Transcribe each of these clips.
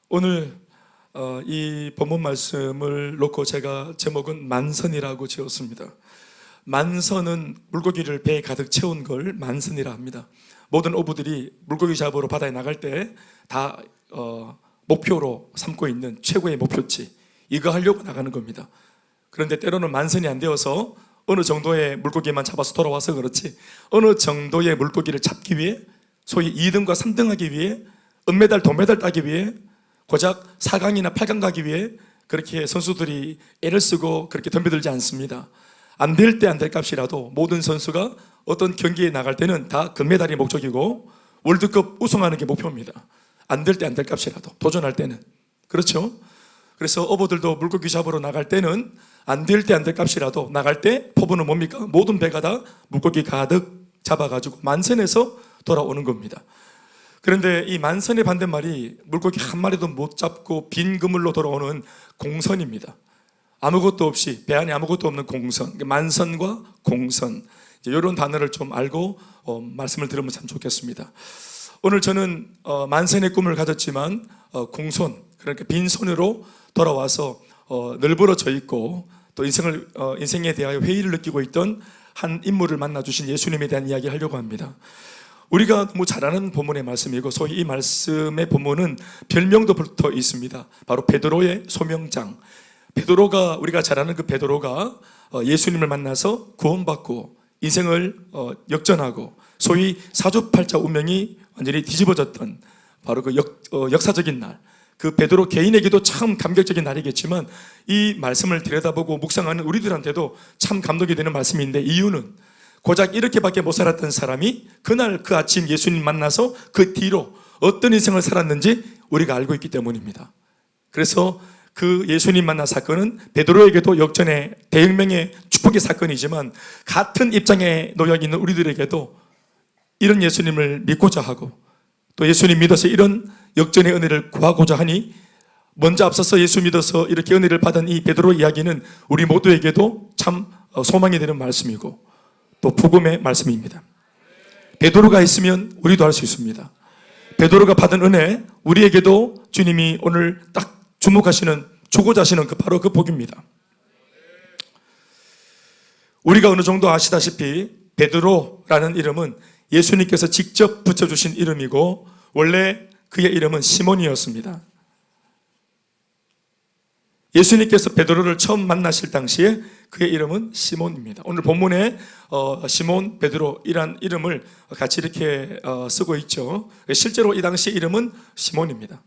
오늘 이 본문 말씀을 놓고 제가 제목은 만선이라고 지었습니다. 만선은 물고기를 배에 가득 채운 걸 만선이라 합니다. 모든 어부들이 물고기 잡으러 바다에 나갈 때 다 목표로 삼고 있는 최고의 목표치, 이거 하려고 나가는 겁니다. 그런데 때로는 만선이 안 되어서 어느 정도의 물고기만 잡아서 돌아와서 그렇지, 어느 정도의 물고기를 잡기 위해, 소위 2등과 3등 하기 위해, 은메달, 동메달 따기 위해, 고작 4강이나 8강 가기 위해 그렇게 선수들이 애를 쓰고 그렇게 덤벼들지 않습니다. 안 될 때 안 될 값이라도 모든 선수가 어떤 경기에 나갈 때는 다 금메달이 목적이고 월드컵 우승하는 게 목표입니다. 안 될 때 안 될 값이라도, 도전할 때는. 그렇죠? 그래서 어부들도 물고기 잡으러 나갈 때는 안 될 때 안 될 값이라도 나갈 때 포부는 뭡니까? 모든 배가 다 물고기 가득 잡아가지고 만선에서 돌아오는 겁니다. 그런데 이 만선의 반대말이 물고기 한 마리도 못 잡고 빈 그물로 돌아오는 공선입니다. 아무것도 없이, 배 안에 아무것도 없는 공선, 만선과 공선, 이런 단어를 좀 알고 말씀을 들으면 참 좋겠습니다. 오늘 저는 만선의 꿈을 가졌지만 공손, 그러니까 빈손으로 돌아와서 널브러져 있고 또 인생에 대하여 회의를 느끼고 있던 한 인물을 만나주신 예수님에 대한 이야기를 하려고 합니다. 우리가 너무 잘 아는 본문의 말씀이고, 소위 이 말씀의 본문은 별명도 붙어 있습니다. 바로 베드로의 소명장. 베드로가, 우리가 잘 아는 그 베드로가 예수님을 만나서 구원받고 인생을 역전하고 소위 사주팔자 운명이 완전히 뒤집어졌던 바로 그 역사적인 날, 그 베드로 개인에게도 참 감격적인 날이겠지만 이 말씀을 들여다보고 묵상하는 우리들한테도 참 감동이 되는 말씀인데, 이유는 고작 이렇게밖에 못 살았던 사람이 그날 그 아침 예수님 만나서 그 뒤로 어떤 인생을 살았는지 우리가 알고 있기 때문입니다. 그래서 그 예수님 만난 사건은 베드로에게도 역전의 대혁명의 축복의 사건이지만, 같은 입장에 놓여 있는 우리들에게도 이런 예수님을 믿고자 하고 또 예수님 믿어서 이런 역전의 은혜를 구하고자 하니, 먼저 앞서서 예수 믿어서 이렇게 은혜를 받은 이 베드로 이야기는 우리 모두에게도 참 소망이 되는 말씀이고 또 복음의 말씀입니다. 베드로가 있으면 우리도 할 수 있습니다. 베드로가 받은 은혜, 우리에게도 주님이 오늘 딱 주고자 하시는 바로 그 복입니다. 우리가 어느 정도 아시다시피 베드로라는 이름은 예수님께서 직접 붙여주신 이름이고 원래 그의 이름은 시몬이었습니다. 예수님께서 베드로를 처음 만나실 당시에 그의 이름은 시몬입니다. 오늘 본문에 시몬, 베드로 이란 이름을 같이 이렇게 쓰고 있죠. 실제로 이 당시 이름은 시몬입니다.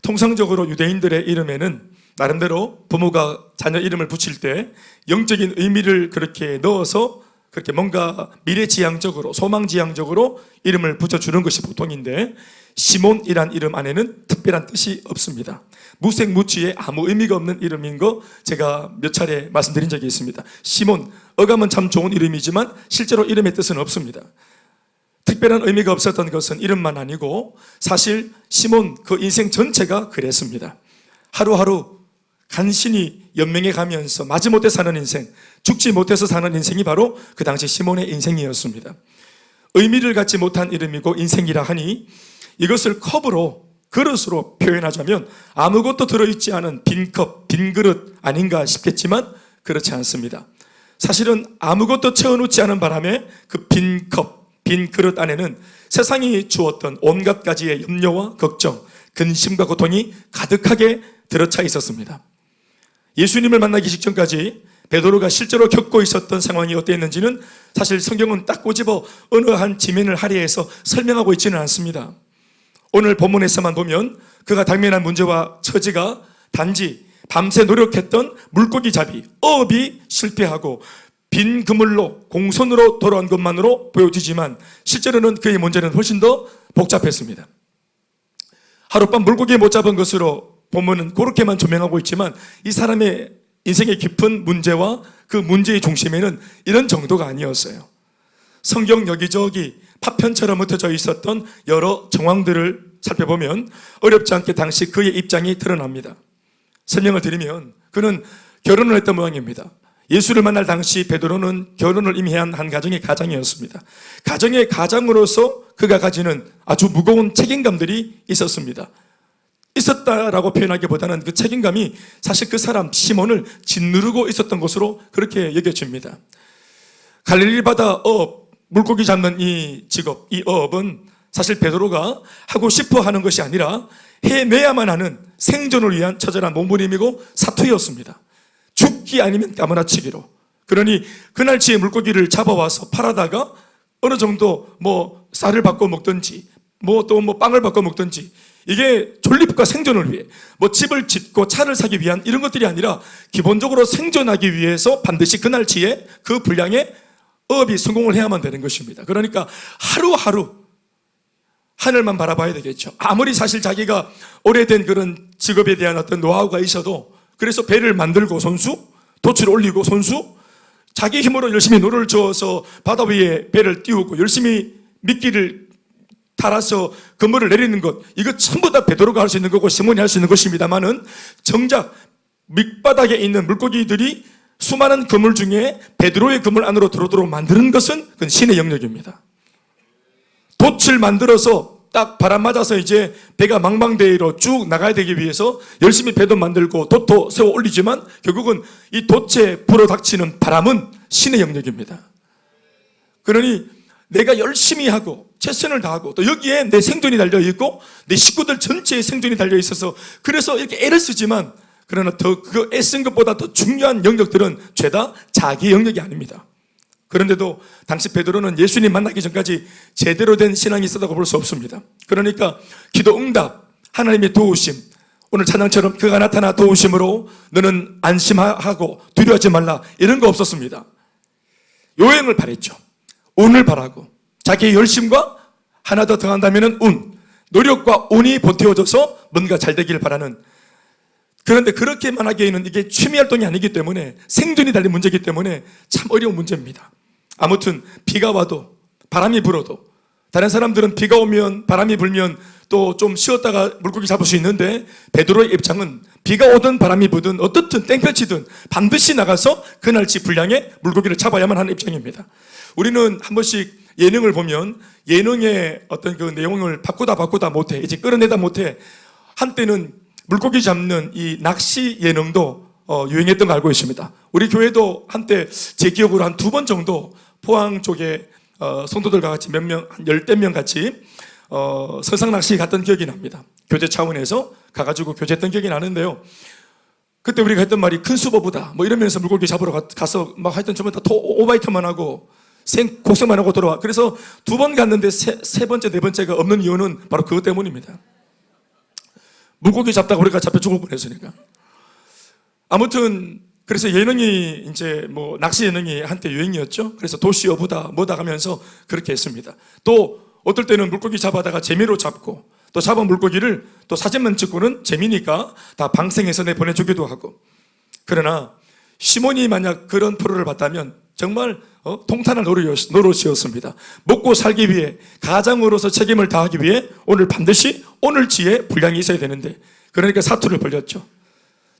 통상적으로 유대인들의 이름에는 나름대로 부모가 자녀 이름을 붙일 때 영적인 의미를 그렇게 넣어서 그렇게 뭔가 미래지향적으로, 소망지향적으로 이름을 붙여주는 것이 보통인데, 시몬이란 이름 안에는 특별한 뜻이 없습니다. 무색무취에 아무 의미가 없는 이름인 거 제가 몇 차례 말씀드린 적이 있습니다. 시몬, 어감은 참 좋은 이름이지만 실제로 이름의 뜻은 없습니다. 특별한 의미가 없었던 것은 이름만 아니고 사실 시몬 그 인생 전체가 그랬습니다. 하루하루 간신히 연명해 가면서 마지못해 사는 인생, 죽지 못해서 사는 인생이 바로 그 당시 시몬의 인생이었습니다. 의미를 갖지 못한 이름이고 인생이라 하니 이것을 컵으로, 그릇으로 표현하자면 아무것도 들어있지 않은 빈 컵, 빈 그릇 아닌가 싶겠지만 그렇지 않습니다. 사실은 아무것도 채워놓지 않은 바람에 그 빈 컵, 빈 그릇 안에는 세상이 주었던 온갖 가지의 염려와 걱정, 근심과 고통이 가득하게 들어차 있었습니다. 예수님을 만나기 직전까지 베드로가 실제로 겪고 있었던 상황이 어땠는지는 사실 성경은 딱 꼬집어 어느 한 지면을 할애해서 설명하고 있지는 않습니다. 오늘 본문에서만 보면 그가 당면한 문제와 처지가 단지 밤새 노력했던 물고기 잡이, 어업이 실패하고 빈 그물로, 공손으로 돌아온 것만으로 보여지지만 실제로는 그의 문제는 훨씬 더 복잡했습니다. 하룻밤 물고기 못 잡은 것으로 본문은 그렇게만 조명하고 있지만 이 사람의 인생의 깊은 문제와 그 문제의 중심에는 이런 정도가 아니었어요. 성경 여기저기 파편처럼 흩어져 있었던 여러 정황들을 살펴보면 어렵지 않게 당시 그의 입장이 드러납니다. 설명을 드리면 그는 결혼을 했던 모양입니다. 예수를 만날 당시 베드로는 결혼을 이미 한 가정의 가장이었습니다. 가정의 가장으로서 그가 가지는 아주 무거운 책임감들이 있었습니다. 있었다라고 표현하기보다는 그 책임감이 사실 그 사람 시몬을 짓누르고 있었던 것으로 그렇게 여겨집니다. 갈릴리 바다 어업, 물고기 잡는 이 직업, 이 어업은 사실 베드로가 하고 싶어 하는 것이 아니라 해내야만 하는 생존을 위한 처절한 몸부림이고 사투였습니다. 죽기 아니면 까무라치기로. 그러니 그날치의 물고기를 잡아와서 팔아다가 어느 정도 쌀을 바꿔 먹든지 또 빵을 바꿔 먹든지, 이게 존립과 생존을 위해 집을 짓고 차를 사기 위한 이런 것들이 아니라 기본적으로 생존하기 위해서 반드시 그날치에 그 분량의 어업이 성공을 해야만 되는 것입니다. 그러니까 하루하루 하늘만 바라봐야 되겠죠. 아무리 사실 자기가 오래된 그런 직업에 대한 어떤 노하우가 있어도, 그래서 배를 만들고 선수, 돛을 올리고 선수, 자기 힘으로 열심히 노를 저어서 바다 위에 배를 띄우고 열심히 미끼를 달아서 그물을 내리는 것, 이거 전부 다 베드로가 할 수 있는 거고 시몬이 할 수 있는 것입니다만은, 정작 밑바닥에 있는 물고기들이 수많은 그물 중에 베드로의 그물 안으로 들어오도록 만드는 것은 그건 신의 영역입니다. 돛을 만들어서 딱 바람 맞아서 이제 배가 망망대해로 쭉 나가야 되기 위해서 열심히 배도 만들고 돛도 세워 올리지만 결국은 이 돛에 불어닥치는 바람은 신의 영역입니다. 그러니 내가 열심히 하고 최선을 다하고 또 여기에 내 생존이 달려있고 내 식구들 전체의 생존이 달려있어서 그래서 이렇게 애를 쓰지만, 그러나 더 그 애쓴 것보다 더 중요한 영역들은 죄다 자기 영역이 아닙니다. 그런데도 당시 베드로는 예수님 만나기 전까지 제대로 된 신앙이 있었다고 볼 수 없습니다. 그러니까 기도 응답, 하나님의 도우심, 오늘 찬양처럼 그가 나타나 도우심으로 너는 안심하고 두려워하지 말라, 이런 거 없었습니다. 요행을 바랬죠. 운을 바라고, 자기의 열심과 하나 더 더한다면 운, 노력과 운이 보태어져서 뭔가 잘 되기를 바라는. 그런데 그렇게만 하기에는 이게 취미활동이 아니기 때문에, 생존이 달린 문제이기 때문에 참 어려운 문제입니다. 아무튼 비가 와도 바람이 불어도, 다른 사람들은 비가 오면 바람이 불면 또 좀 쉬었다가 물고기 잡을 수 있는데, 베드로의 입장은 비가 오든 바람이 부든 어떻든 땡볕이든 반드시 나가서 그날치 분량의 물고기를 잡아야만 하는 입장입니다. 우리는 한 번씩 예능을 보면 예능의 어떤 그 내용을 바꾸다 못해, 이제 끌어내다 못해. 한때는 물고기 잡는 이 낚시 예능도 유행했던 거 알고 있습니다. 우리 교회도 한때 제 기억으로 한 2번 정도 포항 쪽에 성도들과 같이 몇 명, 한 10대 명 같이 선상 낚시 갔던 기억이 납니다. 교제 차원에서 가가지고 교제했던 기억이 나는데요. 그때 우리가 했던 말이 큰 수보보다 이러면서 물고기 잡으러 가서 막 하여튼 전부 다 오바이트만 하고 곡성만 하고 돌아와. 그래서 2번 갔는데 세 번째, 네 번째가 없는 이유는 바로 그것 때문입니다. 물고기 잡다가 우리가 잡혀 죽을 뻔했으니까. 아무튼 그래서 예능이 이제 낚시 예능이 한때 유행이었죠. 그래서 도시 어부다 뭐다 하면서 그렇게 했습니다. 또 어떨 때는 물고기 잡아다가 재미로 잡고, 또 잡은 물고기를 또 사진만 찍고는 재미니까 다 방생해서 내보내주기도 하고. 그러나 시몬이 만약 그런 프로를 봤다면 정말 통탄할 노릇이었습니다. 먹고 살기 위해, 가장으로서 책임을 다하기 위해 오늘 반드시 오늘치의 분량이 있어야 되는데, 그러니까 사투를 벌였죠.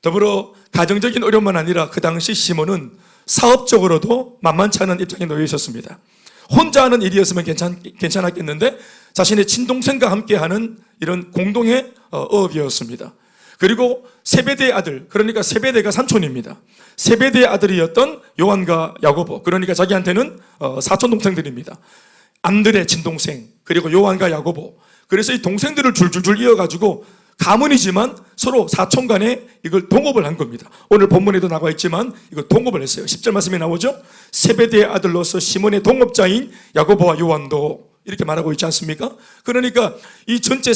더불어 가정적인 어려움만 아니라 그 당시 시몬은 사업적으로도 만만치 않은 입장에 놓여 있었습니다. 혼자 하는 일이었으면 괜찮았겠는데 자신의 친동생과 함께하는 이런 공동의 어업이었습니다. 그리고 세베대의 아들, 그러니까 세베대가 삼촌입니다. 세베대의 아들이었던 요한과 야고보, 그러니까 자기한테는 사촌 동생들입니다. 안드레 친동생, 그리고 요한과 야고보. 그래서 이 동생들을 줄줄줄 이어가지고 가문이지만 서로 사촌 간에 이걸 동업을 한 겁니다. 오늘 본문에도 나와 있지만 이걸 동업을 했어요. 10절 말씀에 나오죠. 세베대의 아들로서 시몬의 동업자인 야고보와 요한도, 이렇게 말하고 있지 않습니까? 그러니까 이 전체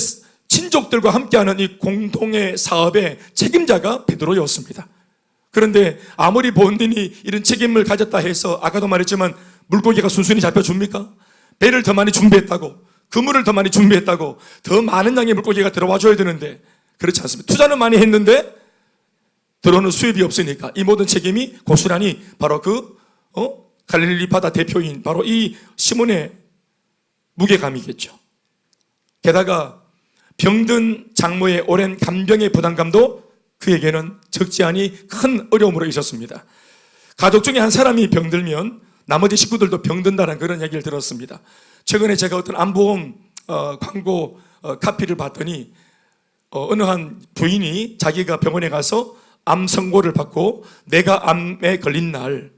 친족들과 함께하는 이 공동의 사업의 책임자가 베드로였습니다. 그런데 아무리 본인이 이런 책임을 가졌다 해서, 아까도 말했지만 물고기가 순순히 잡혀줍니까? 배를 더 많이 준비했다고, 그물을 더 많이 준비했다고 더 많은 양의 물고기가 들어와 줘야 되는데 그렇지 않습니다. 투자는 많이 했는데 들어오는 수입이 없으니까 이 모든 책임이 고스란히 바로 갈릴리 바다 대표인 바로 이 시몬의 무게감이겠죠. 게다가 병든 장모의 오랜 간병의 부담감도 그에게는 적지 않이 큰 어려움으로 있었습니다. 가족 중에 한 사람이 병들면 나머지 식구들도 병든다는 그런 얘기를 들었습니다. 최근에 제가 어떤 암보험 광고 카피를 봤더니 어느 한 부인이 자기가 병원에 가서 암 선고를 받고 내가 암에 걸린 날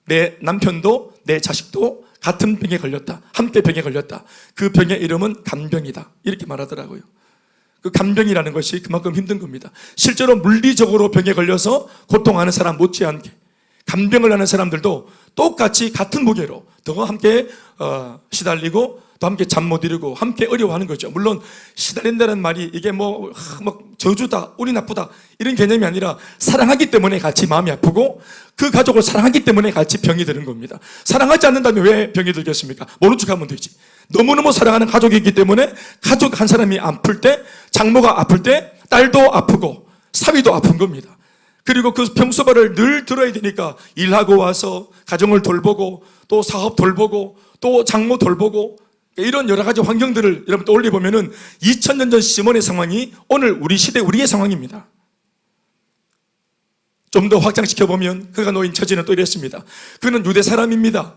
내 남편도 내 자식도 같은 병에 걸렸다. 함께 병에 걸렸다. 그 병의 이름은 간병이다. 이렇게 말하더라고요. 그 간병이라는 것이 그만큼 힘든 겁니다. 실제로 물리적으로 병에 걸려서 고통하는 사람 못지않게 간병을 하는 사람들도 똑같이 같은 무게로 더 함께 시달리고 또 함께 잠 못 이루고 함께 어려워하는 거죠. 물론 시달린다는 말이 이게 뭐 저주다, 운이 나쁘다 이런 개념이 아니라 사랑하기 때문에 같이 마음이 아프고 그 가족을 사랑하기 때문에 같이 병이 드는 겁니다. 사랑하지 않는다면 왜 병이 들겠습니까? 모른 척하면 되지. 너무너무 사랑하는 가족이기 때문에 가족 한 사람이 아플 때, 장모가 아플 때 딸도 아프고 사위도 아픈 겁니다. 그리고 그 병소발을 늘 들어야 되니까 일하고 와서 가정을 돌보고 또 사업 돌보고 또 장모 돌보고 이런 여러 가지 환경들을 여러분 떠올려 보면은 2000년 전 시몬의 상황이 오늘 우리 시대 우리의 상황입니다. 좀 더 확장시켜 보면 그가 놓인 처지는 또 이랬습니다. 그는 유대 사람입니다.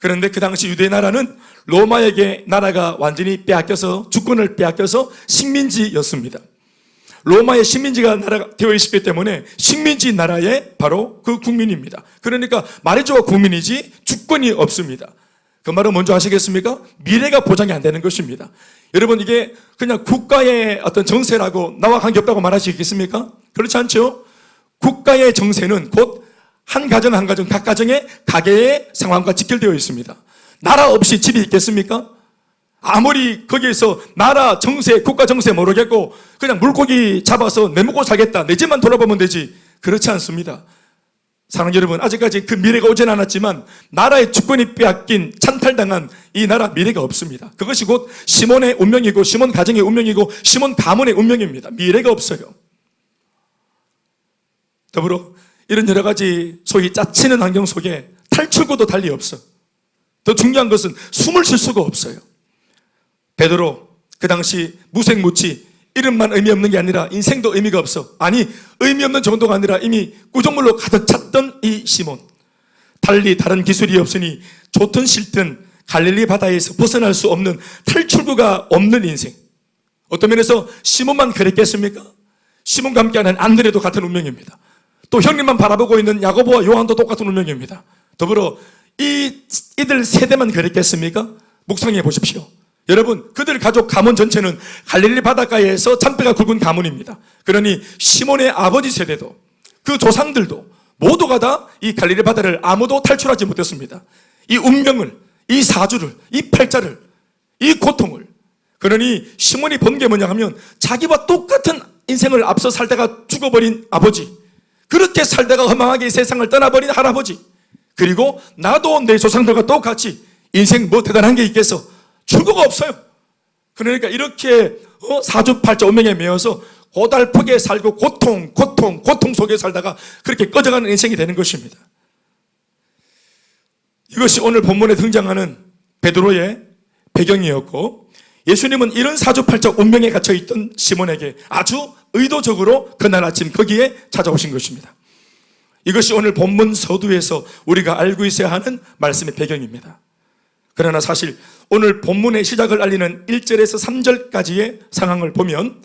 그런데 그 당시 유대 나라는 로마에게 나라가 완전히 빼앗겨서 주권을 빼앗겨서 식민지였습니다. 로마의 식민지가 나라가 되어 있었기 때문에 식민지 나라의 바로 그 국민입니다. 그러니까 말해줘야 국민이지 주권이 없습니다. 그 말은 뭔지 아시겠습니까? 미래가 보장이 안 되는 것입니다. 여러분 이게 그냥 국가의 어떤 정세라고 나와 관계없다고 말하시겠습니까? 그렇지 않죠? 국가의 정세는 곧 한 가정 한 가정 각 가정의 가계의 상황과 직결되어 있습니다. 나라 없이 집이 있겠습니까? 아무리 거기에서 나라 정세, 국가 정세 모르겠고 그냥 물고기 잡아서 내먹고 살겠다, 내 집만 돌아보면 되지. 그렇지 않습니다. 사랑하는 여러분, 아직까지 그 미래가 오진 않았지만 나라의 주권이 빼앗긴 찬탈당한 이 나라 미래가 없습니다. 그것이 곧 시몬의 운명이고 시몬 가정의 운명이고 시몬 가문의 운명입니다. 미래가 없어요. 더불어 이런 여러 가지 소위 짜치는 환경 속에 탈출구도 달리 없어. 더 중요한 것은 숨을 쉴 수가 없어요. 베드로 그 당시 무색무취, 이름만 의미 없는 게 아니라 인생도 의미가 없어. 아니 의미 없는 정도가 아니라 이미 구정물로 가득 찼던 이 시몬, 달리 다른 기술이 없으니 좋든 싫든 갈릴리 바다에서 벗어날 수 없는 탈출구가 없는 인생. 어떤 면에서 시몬만 그랬겠습니까? 시몬과 함께하는 안드레도 같은 운명입니다. 또 형님만 바라보고 있는 야고보와 요한도 똑같은 운명입니다. 더불어 이들 세대만 그랬겠습니까? 묵상해 보십시오. 여러분, 그들 가족 가문 전체는 갈릴리 바닷가에서 잔뼈가 굵은 가문입니다. 그러니 시몬의 아버지 세대도 그 조상들도 모두가 다 이 갈릴리 바다를 아무도 탈출하지 못했습니다. 이 운명을, 이 사주를, 이 팔자를, 이 고통을. 그러니 시몬이 본 게 뭐냐 하면 자기와 똑같은 인생을 앞서 살다가 죽어버린 아버지, 그렇게 살다가 허망하게 세상을 떠나버린 할아버지, 그리고 나도 내 조상들과 똑같이 인생 뭐 대단한 게 있겠어? 출구가 없어요. 그러니까 이렇게 사주팔자 운명에 매여서 고달프게 살고 고통 속에 살다가 그렇게 꺼져가는 인생이 되는 것입니다. 이것이 오늘 본문에 등장하는 베드로의 배경이었고, 예수님은 이런 사주팔자 운명에 갇혀있던 시몬에게 아주 의도적으로 그날 아침 거기에 찾아오신 것입니다. 이것이 오늘 본문 서두에서 우리가 알고 있어야 하는 말씀의 배경입니다. 그러나 사실 오늘 본문의 시작을 알리는 1절에서 3절까지의 상황을 보면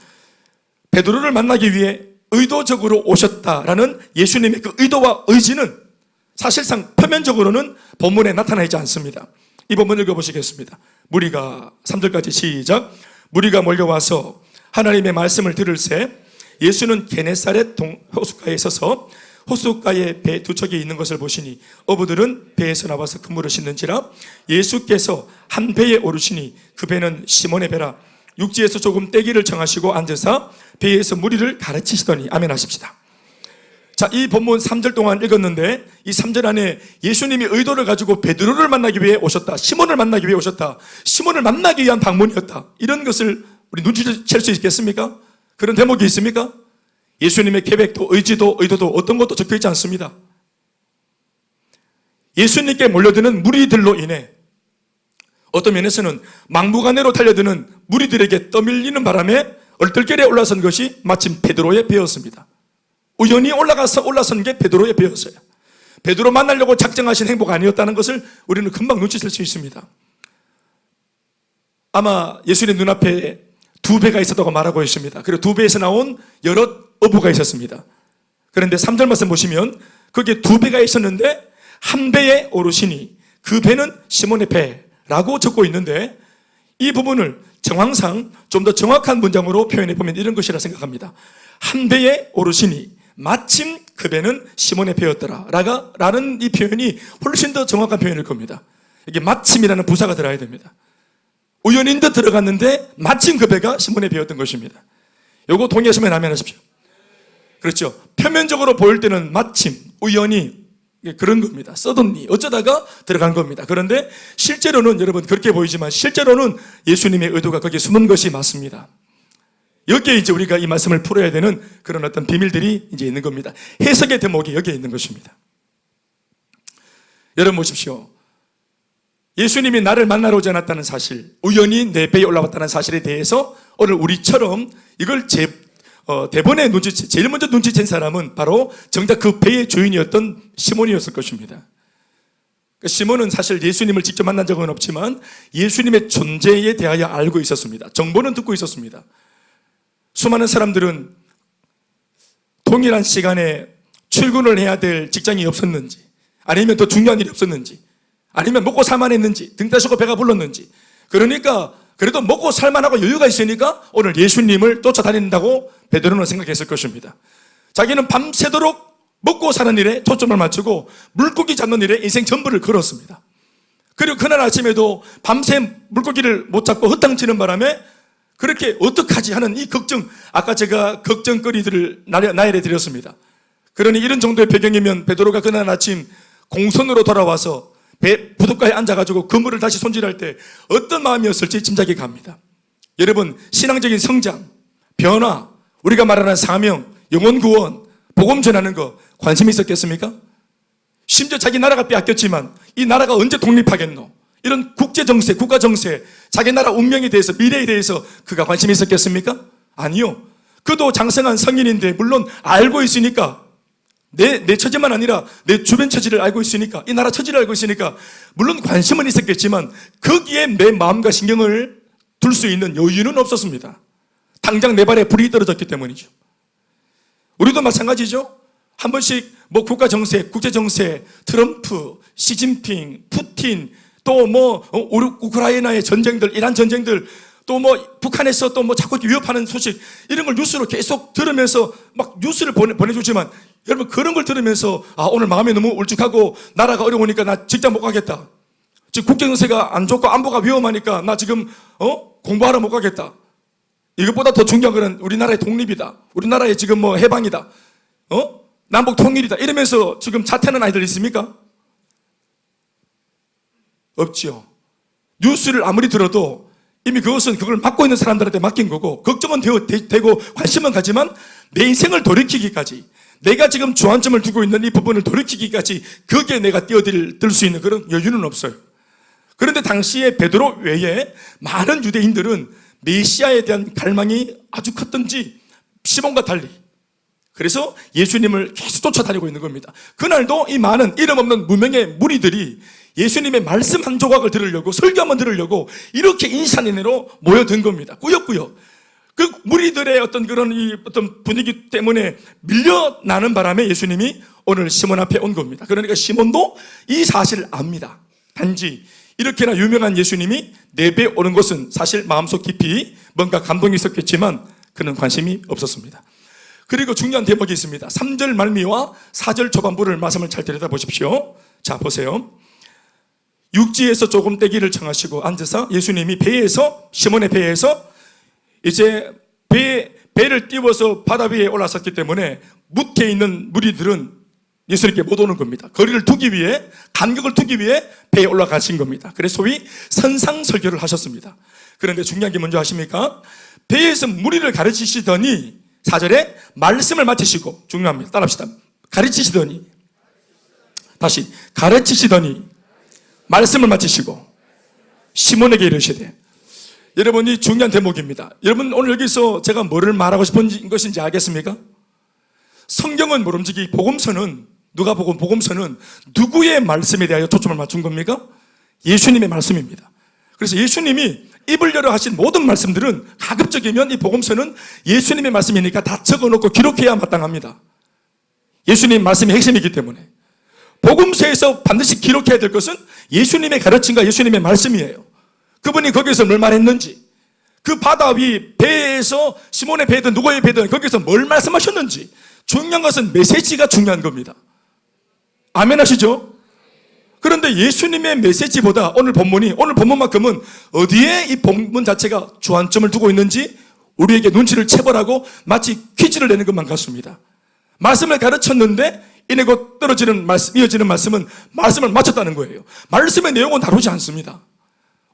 베드로를 만나기 위해 의도적으로 오셨다라는 예수님의 그 의도와 의지는 사실상 표면적으로는 본문에 나타나 있지 않습니다. 이 본문 읽어보시겠습니다. 무리가 3절까지 시작. 무리가 몰려와서 하나님의 말씀을 들을새 예수는 게네사렛 호숫가에 서서 호숫가에 배 두 척이 있는 것을 보시니 어부들은 배에서 나와서 그물을 싣는지라 예수께서 한 배에 오르시니 그 배는 시몬의 배라 육지에서 조금 떼기를 정하시고 앉으사 배에서 무리를 가르치시더니 아멘 하십시다. 자, 이 본문 3절 동안 읽었는데 이 3절 안에 예수님이 의도를 가지고 베드로를 만나기 위해 오셨다, 시몬을 만나기 위해 오셨다, 시몬을 만나기 위한 방문이었다, 이런 것을 우리 눈치챌 수 있겠습니까? 그런 대목이 있습니까? 예수님의 계획도 의지도 의도도 어떤 것도 적혀있지 않습니다. 예수님께 몰려드는 무리들로 인해 어떤 면에서는 막무가내로 달려드는 무리들에게 떠밀리는 바람에 얼떨결에 올라선 것이 마침 베드로의 배였습니다. 우연히 올라선 게 베드로의 배였어요. 베드로 만나려고 작정하신 행보가 아니었다는 것을 우리는 금방 눈치챌 수 있습니다. 아마 예수님 눈앞에 두 배가 있었다고 말하고 있습니다. 그리고 두 배에서 나온 여러 어부가 있었습니다. 그런데 3절 말씀 보시면 거기에 두 배가 있었는데 한 배에 오르시니 그 배는 시몬의 배라고 적고 있는데, 이 부분을 정황상 좀 더 정확한 문장으로 표현해 보면 이런 것이라 생각합니다. 한 배에 오르시니 마침 그 배는 시몬의 배였더라 라는 이 표현이 훨씬 더 정확한 표현일 겁니다. 이게 마침이라는 부사가 들어야 됩니다. 우연인 듯 들어갔는데 마침 그 배가 시몬의 배였던 것입니다. 요거 동의하시면 아멘 하십시오. 그렇죠. 표면적으로 보일 때는 마침, 우연히 그런 겁니다. 서든리 어쩌다가 들어간 겁니다. 그런데 실제로는 여러분 그렇게 보이지만 실제로는 예수님의 의도가 거기에 숨은 것이 맞습니다. 여기에 이제 우리가 이 말씀을 풀어야 되는 그런 어떤 비밀들이 이제 있는 겁니다. 해석의 대목이 여기에 있는 것입니다. 여러분 보십시오. 예수님이 나를 만나러 오지 않았다는 사실, 우연히 내 배에 올라왔다는 사실에 대해서 오늘 우리처럼 이걸 대본에 제일 먼저 눈치챈 사람은 바로 정작 그 배의 주인이었던 시몬이었을 것입니다. 시몬은 사실 예수님을 직접 만난 적은 없지만 예수님의 존재에 대하여 알고 있었습니다. 정보는 듣고 있었습니다. 수많은 사람들은 동일한 시간에 출근을 해야 될 직장이 없었는지, 아니면 더 중요한 일이 없었는지, 아니면 먹고 살만했는지, 등 따시고 배가 불렀는지, 그러니까 그래도 먹고 살만하고 여유가 있으니까 오늘 예수님을 쫓아다닌다고 베드로는 생각했을 것입니다. 자기는 밤새도록 먹고 사는 일에 초점을 맞추고 물고기 잡는 일에 인생 전부를 걸었습니다. 그리고 그날 아침에도 밤새 물고기를 못 잡고 헛당치는 바람에 그렇게 어떡하지 하는 이 걱정, 아까 제가 걱정거리들을 나열해 드렸습니다. 그러니 이런 정도의 배경이면 베드로가 그날 아침 공선으로 돌아와서 배 부둣가에 앉아가지고 그물을 다시 손질할 때 어떤 마음이었을지 짐작이 갑니다. 여러분, 신앙적인 성장, 변화, 우리가 말하는 사명, 영혼 구원, 복음 전하는 거 관심이 있었겠습니까? 심지어 자기 나라가 빼앗겼지만 이 나라가 언제 독립하겠노? 이런 국제 정세, 국가 정세, 자기 나라 운명에 대해서, 미래에 대해서 그가 관심이 있었겠습니까? 아니요. 그도 장성한 성인인데 물론 알고 있으니까, 내 처지만 아니라 내 주변 처지를 알고 있으니까, 이 나라 처지를 알고 있으니까 물론 관심은 있었겠지만 거기에 내 마음과 신경을 둘 수 있는 여유는 없었습니다. 당장 내 발에 불이 떨어졌기 때문이죠. 우리도 마찬가지죠. 한 번씩 뭐 국가 정세, 국제 정세, 트럼프, 시진핑, 푸틴, 또 뭐 우크라이나의 전쟁들, 이란 전쟁들, 또 뭐 북한에서 또 뭐 자꾸 위협하는 소식, 이런 걸 뉴스로 계속 들으면서 막 뉴스를 보내주지만 여러분, 그런 걸 들으면서 오늘 마음이 너무 울적하고 나라가 어려우니까 나 직장 못 가겠다, 지금 국제 정세가 안 좋고 안보가 위험하니까 나 지금 공부하러 못 가겠다, 이것보다 더 중요한 것은 우리나라의 독립이다, 우리나라의 지금 뭐 해방이다, 남북 통일이다, 이러면서 지금 자퇴하는 아이들 있습니까? 없죠. 뉴스를 아무리 들어도 이미 그것은 그걸 맡고 있는 사람들한테 맡긴 거고, 걱정은 되고 관심은 가지만 내 인생을 돌이키기까지, 내가 지금 주안점을 두고 있는 이 부분을 돌이키기까지 거기에 내가 뛰어들 수 있는 그런 여유는 없어요. 그런데 당시에 베드로 외에 많은 유대인들은 메시아에 대한 갈망이 아주 컸던지 시몬과 달리 그래서 예수님을 계속 쫓아다니고 있는 겁니다. 그날도 이 많은 이름 없는 무명의 무리들이 예수님의 말씀 한 조각을 들으려고, 설교 한번 들으려고 이렇게 인산인해로 모여든 겁니다. 꾸역꾸역. 그 무리들의 어떤 그런 어떤 분위기 때문에 밀려나는 바람에 예수님이 오늘 시몬 앞에 온 겁니다. 그러니까 시몬도 이 사실을 압니다. 단지 이렇게나 유명한 예수님이 내 배에 오는 것은 사실 마음속 깊이 뭔가 감동이 있었겠지만 그는 관심이 없었습니다. 그리고 중요한 대목이 있습니다. 3절 말미와 4절 초반부를 말씀을 잘 들여다보십시오. 자, 보세요. 육지에서 조금 떼기를 청하시고 앉아서 예수님이 시몬의 배에서 이제 배를 띄워서 바다 위에 올라섰기 때문에 묻게 있는 무리들은 예수님께 못 오는 겁니다. 거리를 두기 위해, 간격을 두기 위해 배에 올라가신 겁니다. 그래서 소위 선상설교를 하셨습니다. 그런데 중요한 게 뭔지 아십니까? 배에서 무리를 가르치시더니 4절에 말씀을 마치시고, 중요합니다. 따라합시다. 가르치시더니, 다시 가르치시더니 말씀을 마치시고 시몬에게 이르시되. 여러분, 이 중요한 대목입니다. 여러분, 오늘 여기서 제가 뭐를 말하고 싶은 것인지 알겠습니까? 성경은 모름지기 복음서는 누가복음 복음서는 누구의 말씀에 대하여 초점을 맞춘 겁니까? 예수님의 말씀입니다. 그래서 예수님이 입을 열어 하신 모든 말씀들은 가급적이면 이 복음서는 예수님의 말씀이니까 다 적어놓고 기록해야 마땅합니다. 예수님 말씀이 핵심이기 때문에 복음서에서 반드시 기록해야 될 것은 예수님의 가르침과 예수님의 말씀이에요. 그분이 거기서 뭘 말했는지, 그 바다 위 배에서 시몬의 배든 누구의 배든 거기서 뭘 말씀하셨는지, 중요한 것은 메시지가 중요한 겁니다. 아멘 하시죠? 그런데 예수님의 메시지보다 오늘 본문만큼은 어디에 이 본문 자체가 주안점을 두고 있는지 우리에게 눈치를 채보라고 마치 퀴즈를 내는 것만 같습니다. 말씀을 가르쳤는데 이내 곧 이어지는 말씀은 말씀을 맞췄다는 거예요. 말씀의 내용은 다루지 않습니다.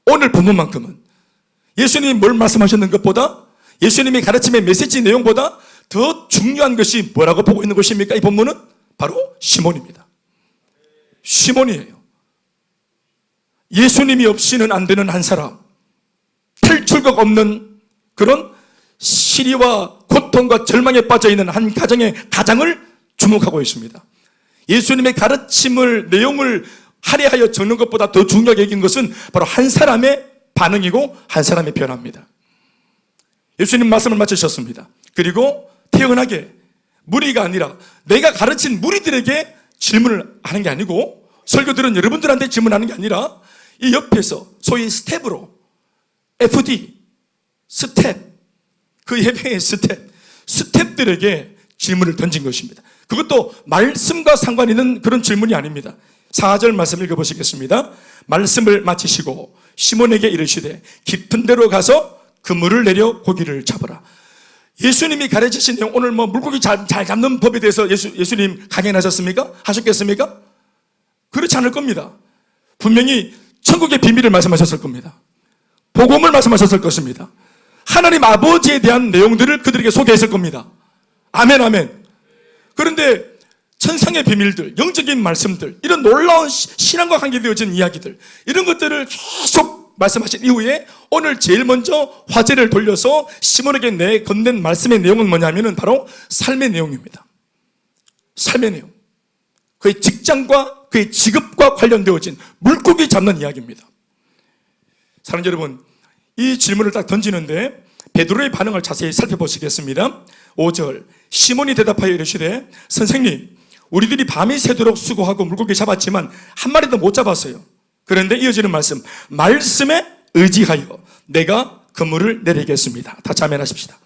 오늘 본문만큼은 예수님이 뭘 말씀하셨는 것보다, 예수님이 가르침의 메시지 내용보다 더 중요한 것이 뭐라고 보고 있는 것입니까? 이 본문은 바로 시몬입니다. 시몬이에요. 예수님이 없이는 안 되는 한 사람, 탈출각 없는 그런 시리와 고통과 절망에 빠져있는 한 가정의 가장을 주목하고 있습니다. 예수님의 가르침을, 내용을 할애하여 적는 것보다 더 중요하게 여긴 것은 바로 한 사람의 반응이고 한 사람의 변화입니다. 예수님 말씀을 마치셨습니다. 그리고 태연하게 무리가 아니라 내가 가르친 무리들에게 질문을 하는 게 아니고, 설교들은 여러분들한테 질문하는 게 아니라 이 옆에서 소위 스텝으로, FD, 스텝, 그 예배의 스텝들에게 질문을 던진 것입니다. 그것도 말씀과 상관 있는 그런 질문이 아닙니다. 4절 말씀 읽어보시겠습니다. 말씀을 마치시고 시몬에게 이르시되 깊은 데로 가서 그물을 내려 고기를 잡으라. 예수님이 가르치신 내용, 오늘 물고기 잘 잡는 법에 대해서 예수님 강연하셨습니까? 하셨겠습니까? 그렇지 않을 겁니다. 분명히 천국의 비밀을 말씀하셨을 겁니다. 복음을 말씀하셨을 것입니다. 하나님 아버지에 대한 내용들을 그들에게 소개했을 겁니다. 아멘, 아멘. 그런데 천상의 비밀들, 영적인 말씀들, 이런 놀라운 신앙과 관계되어진 이야기들, 이런 것들을 계속 말씀하신 이후에 오늘 제일 먼저 화제를 돌려서 시몬에게 건넨 말씀의 내용은 뭐냐면은 바로 삶의 내용입니다. 삶의 내용. 그의 직장과 그의 직업과 관련되어진 물고기 잡는 이야기입니다. 사랑하는 여러분, 이 질문을 딱 던지는데 베드로의 반응을 자세히 살펴보시겠습니다. 5절, 시몬이 대답하여 이르시되 선생님, 우리들이 밤이 새도록 수고하고 물고기 잡았지만 한 마리도 못 잡았어요. 그런데 이어지는 말씀, 말씀에 의지하여 내가 그물을 내리겠습니다. 다시 아멘 하십시다.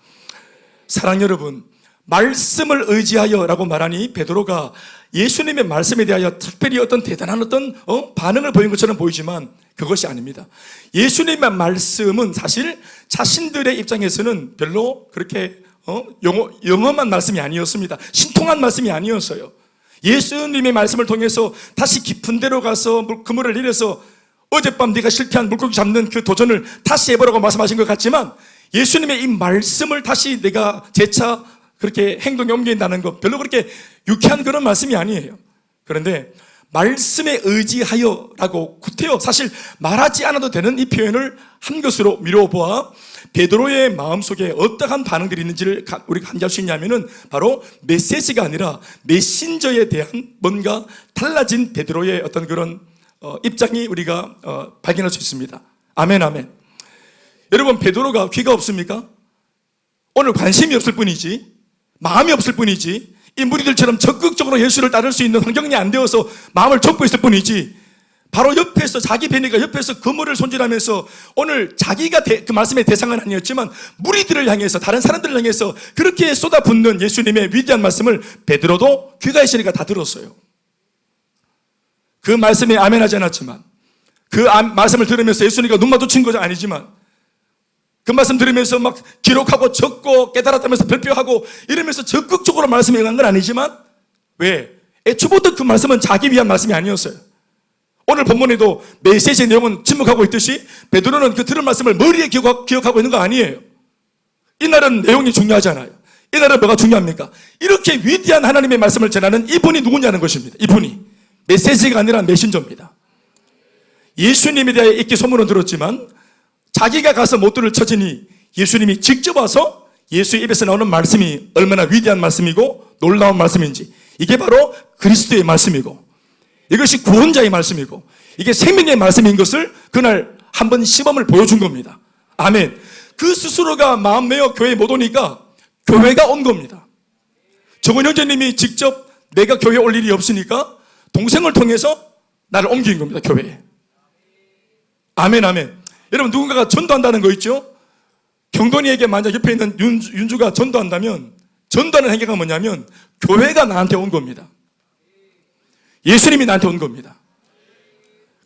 사랑하는 여러분, 말씀을 의지하여라고 말하니 베드로가 예수님의 말씀에 대하여 특별히 어떤 대단한 반응을 보인 것처럼 보이지만 그것이 아닙니다. 예수님의 말씀은 사실 자신들의 입장에서는 별로 그렇게 영험한 말씀이 아니었습니다. 신통한 말씀이 아니었어요. 예수님의 말씀을 통해서 다시 깊은 데로 가서 그물을 내려서 어젯밤 네가 실패한 물고기 잡는 그 도전을 다시 해보라고 말씀하신 것 같지만, 예수님의 이 말씀을 다시 내가 재차 그렇게 행동에 옮긴다는 것, 별로 그렇게 유쾌한 그런 말씀이 아니에요. 그런데 말씀에 의지하여라고 구태여 사실 말하지 않아도 되는 이 표현을 한 것으로 미뤄보아 베드로의 마음속에 어떠한 반응들이 있는지를 우리가 감지할 수 있냐면은 바로 메시지가 아니라 메신저에 대한 뭔가 달라진 베드로의 어떤 그런 입장이 우리가 발견할 수 있습니다. 아멘, 아멘. 여러분, 베드로가 귀가 없습니까? 오늘 관심이 없을 뿐이지, 마음이 없을 뿐이지, 이 무리들처럼 적극적으로 예수를 따를 수 있는 환경이 안 되어서 마음을 접고 있을 뿐이지, 바로 옆에서 자기 배니가 옆에서 그물을 손질하면서 오늘 자기가 그 말씀의 대상은 아니었지만 무리들을 향해서, 다른 사람들을 향해서 그렇게 쏟아붓는 예수님의 위대한 말씀을 베드로도 귀가 있으니까 다 들었어요. 그 말씀에 아멘하지 않았지만, 그 말씀을 들으면서 예수님과 눈 마주친 것은 아니지만, 그 말씀 들으면서 막 기록하고 적고 깨달았다면서 발표하고 이러면서 적극적으로 말씀에 응한 건 아니지만, 왜? 애초부터 그 말씀은 자기 위한 말씀이 아니었어요. 오늘 본문에도 메시지의 내용은 침묵하고 있듯이 베드로는 그 들은 말씀을 머리에 기억하고 있는 거 아니에요. 이날은 내용이 중요하잖아요. 이날은 뭐가 중요합니까? 이렇게 위대한 하나님의 말씀을 전하는 이분이 누구냐는 것입니다. 이분이 메시지가 아니라 메신저입니다. 예수님에 대해 익히 소문은 들었지만 자기가 가서 못 들을 처지니 예수님이 직접 와서 예수의 입에서 나오는 말씀이 얼마나 위대한 말씀이고 놀라운 말씀인지, 이게 바로 그리스도의 말씀이고 이것이 구원자의 말씀이고 이게 생명의 말씀인 것을 그날 한번 시범을 보여준 겁니다. 아멘. 그 스스로가 마음 메어 교회에 못 오니까 교회가 온 겁니다. 정원 형제님이 직접 내가 교회에 올 일이 없으니까 동생을 통해서 나를 옮긴 겁니다, 교회에. 아멘, 아멘. 여러분, 누군가가 전도한다는 거 있죠? 경돈이에게 만약 옆에 있는 윤주가 전도한다면, 전도하는 행위가 뭐냐면 교회가 나한테 온 겁니다. 예수님이 나한테 온 겁니다.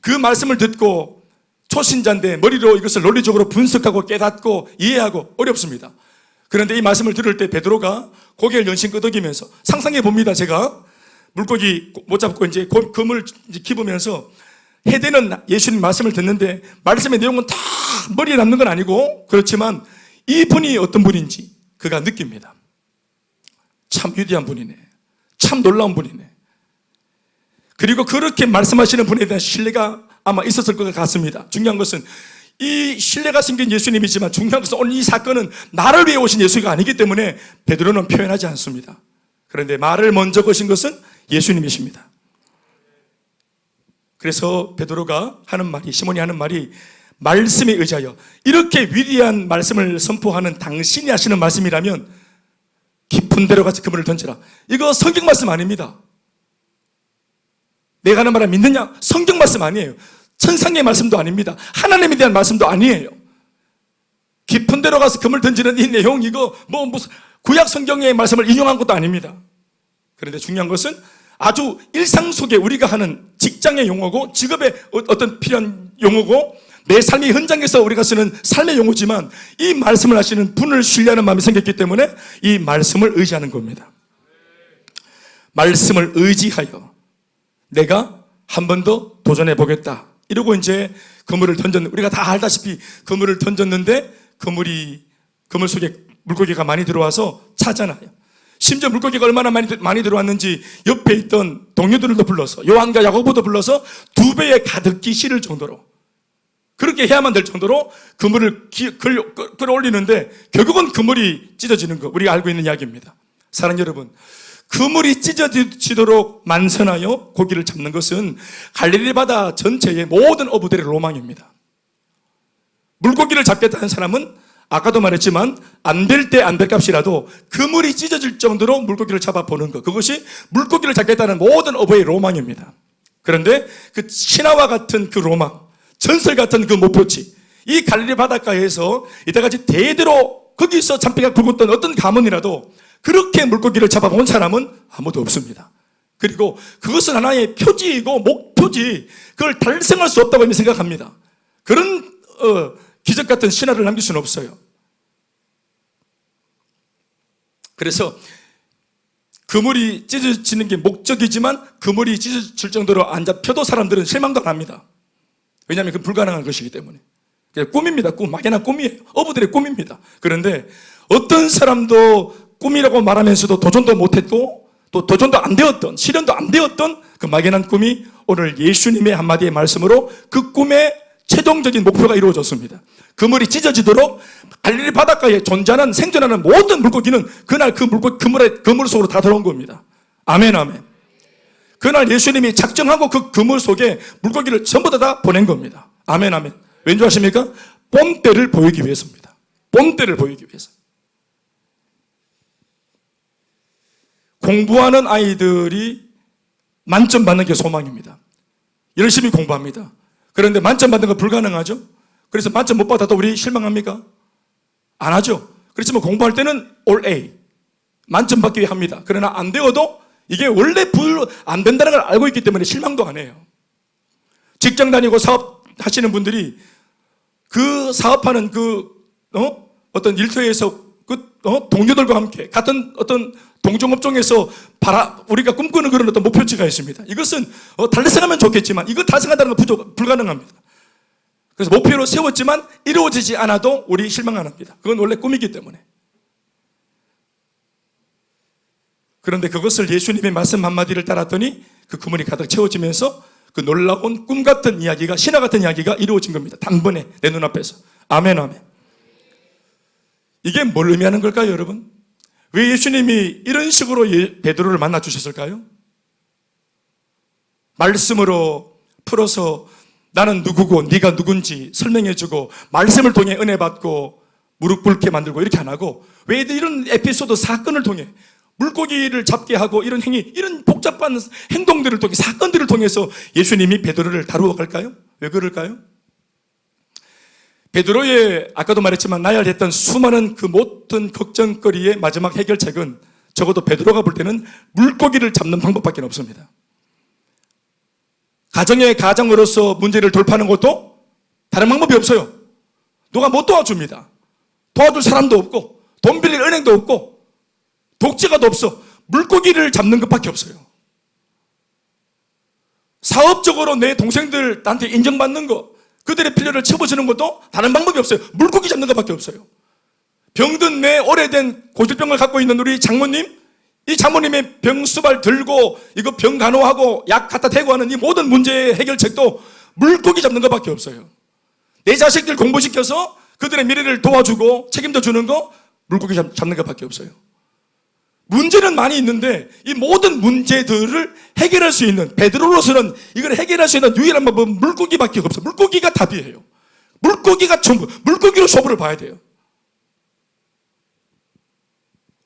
그 말씀을 듣고 초신자인데 머리로 이것을 논리적으로 분석하고 깨닫고 이해하고 어렵습니다. 그런데 이 말씀을 들을 때 베드로가 고개를 연신 끄덕이면서, 상상해 봅니다. 제가 물고기 못 잡고 이제 금을 집으면서 해대는 예수님 말씀을 듣는데 말씀의 내용은 다 머리에 남는 건 아니고, 그렇지만 이 분이 어떤 분인지 그가 느낍니다. 참 위대한 분이네, 참 놀라운 분이네. 그리고 그렇게 말씀하시는 분에 대한 신뢰가 아마 있었을 것 같습니다. 중요한 것은 이 신뢰가 생긴 예수님이지만 중요한 것은 오늘 이 사건은 나를 위해 오신 예수가 아니기 때문에 베드로는 표현하지 않습니다. 그런데 말을 먼저 거신 것은 예수님이십니다. 그래서 베드로가 하는 말이, 시몬이 하는 말이, 말씀에 의지하여, 이렇게 위대한 말씀을 선포하는 당신이 하시는 말씀이라면 깊은 데로 가서 그물을 던져라. 이거 성경 말씀 아닙니다. 내가 하는 말을 믿느냐? 성경 말씀 아니에요. 천상의 말씀도 아닙니다. 하나님에 대한 말씀도 아니에요. 깊은 데로 가서 그물 던지는 이 내용, 이거 무슨 구약 성경의 말씀을 인용한 것도 아닙니다. 그런데 중요한 것은 아주 일상 속에 우리가 하는 직장의 용어고 직업의 어떤 필요한 용어고 내 삶의 현장에서 우리가 쓰는 삶의 용어지만 이 말씀을 하시는 분을 신뢰하는 마음이 생겼기 때문에 이 말씀을 의지하는 겁니다. 말씀을 의지하여 내가 한 번 더 도전해 보겠다, 이러고 이제 그물을 던졌는데, 우리가 다 알다시피 그물을 던졌는데 그물 속에 물고기가 많이 들어와서 차잖아요. 심지어 물고기가 얼마나 많이 들어왔는지 옆에 있던 동료들도 불러서, 요한과 야고보도 불러서 2배에 가득히 실을 정도로, 그렇게 해야만 될 정도로 그물을 끌어올리는데 결국은 그물이 찢어지는 거, 우리가 알고 있는 이야기입니다. 사랑하는 여러분, 그물이 찢어지도록 만선하여 고기를 잡는 것은 갈릴리 바다 전체의 모든 어부들의 로망입니다. 물고기를 잡겠다는 사람은 아까도 말했지만 안 될 때 안 될 값이라도 그물이 찢어질 정도로 물고기를 잡아보는 것, 그것이 물고기를 잡겠다는 모든 어부의 로망입니다. 그런데 그 신화와 같은 그 로망, 전설 같은 그 목표치, 이 갈릴리 바닷가에서 이때까지 대대로 거기서 잔뼈가 굵었던 어떤 가문이라도 그렇게 물고기를 잡아본 사람은 아무도 없습니다. 그리고 그것은 하나의 표지이고 목표지, 그걸 달성할 수 없다고 생각합니다. 그런 기적 같은 신화를 남길 수는 없어요. 그래서 그물이 찢어지는 게 목적이지만 그물이 찢어질 정도로 안 잡혀도 사람들은 실망도 안 합니다. 왜냐하면 그건 불가능한 것이기 때문에. 꿈입니다. 꿈, 막연한 꿈이에요. 어부들의 꿈입니다. 그런데 어떤 사람도 꿈이라고 말하면서도 도전도 못했고 또 도전도 안 되었던, 실현도 안 되었던 그 막연한 꿈이 오늘 예수님의 한마디의 말씀으로 그 꿈의 최종적인 목표가 이루어졌습니다. 그물이 찢어지도록 갈릴리 바닷가에 존재하는, 생존하는 모든 물고기는 그날 그 그물 속으로 다 들어온 겁니다. 아멘, 아멘. 그날 예수님이 작정하고 그 그물 속에 물고기를 전부 다 보낸 겁니다. 아멘, 아멘. 왠지 아십니까? 뽐때를 보이기 위해서입니다. 뽐때를 보이기 위해서. 공부하는 아이들이 만점 받는 게 소망입니다. 열심히 공부합니다. 그런데 만점 받는 건 불가능하죠? 그래서 만점 못 받아도 우리 실망합니까? 안 하죠? 그렇지만 공부할 때는 all A, 만점 받기 위해 합니다. 그러나 안 되어도 이게 원래 안 된다는 걸 알고 있기 때문에 실망도 안 해요. 직장 다니고 사업하시는 분들이 그 사업하는 어떤 일터에서 동료들과 함께 같은 어떤 동종업종에서 우리가 꿈꾸는 그런 어떤 목표치가 있습니다. 이것은 달성하면 좋겠지만 이거 달성한다는 건 불가능합니다. 그래서 목표로 세웠지만 이루어지지 않아도 우리 실망 안 합니다. 그건 원래 꿈이기 때문에. 그런데 그것을 예수님의 말씀 한마디를 따랐더니 그 그물이 가득 채워지면서 그 놀라운 꿈 같은 이야기가, 신화 같은 이야기가 이루어진 겁니다. 단번에 내 눈앞에서. 아멘, 아멘. 이게 뭘 의미하는 걸까요, 여러분? 왜 예수님이 이런 식으로 베드로를 만나 주셨을까요? 말씀으로 풀어서 나는 누구고 네가 누군지 설명해주고 말씀을 통해 은혜 받고 무릎 꿇게 만들고 이렇게 안 하고 왜 이런 에피소드 사건을 통해 물고기를 잡게 하고 이런 행위, 이런 복잡한 행동들을 통해 사건들을 통해서 예수님이 베드로를 다루어 갈까요? 왜 그럴까요? 베드로의 아까도 말했지만 나열했던 수많은 그 모든 걱정거리의 마지막 해결책은 적어도 베드로가 볼 때는 물고기를 잡는 방법밖에 없습니다. 가정의 가장으로서 문제를 돌파하는 것도 다른 방법이 없어요. 누가 못 도와줍니다. 도와줄 사람도 없고 돈 빌릴 은행도 없고 독재가도 없어. 물고기를 잡는 것밖에 없어요. 사업적으로 내 동생들한테 인정받는 거, 그들의 필요를 채워주는 것도 다른 방법이 없어요. 물고기 잡는 것밖에 없어요. 병든 내 오래된 고질병을 갖고 있는 우리 장모님, 이 장모님의 병수발 들고 이거 병 간호하고 약 갖다 대고 하는 이 모든 문제의 해결책도 물고기 잡는 것밖에 없어요. 내 자식들 공부시켜서 그들의 미래를 도와주고 책임져 주는 거 물고기 잡는 것밖에 없어요. 문제는 많이 있는데 이 모든 문제들을 해결할 수 있는, 베드로로서는 이걸 해결할 수 있는 유일한 방법은 물고기밖에 없어요. 물고기가 답이에요. 물고기가 전부, 물고기로 쇼부를 봐야 돼요.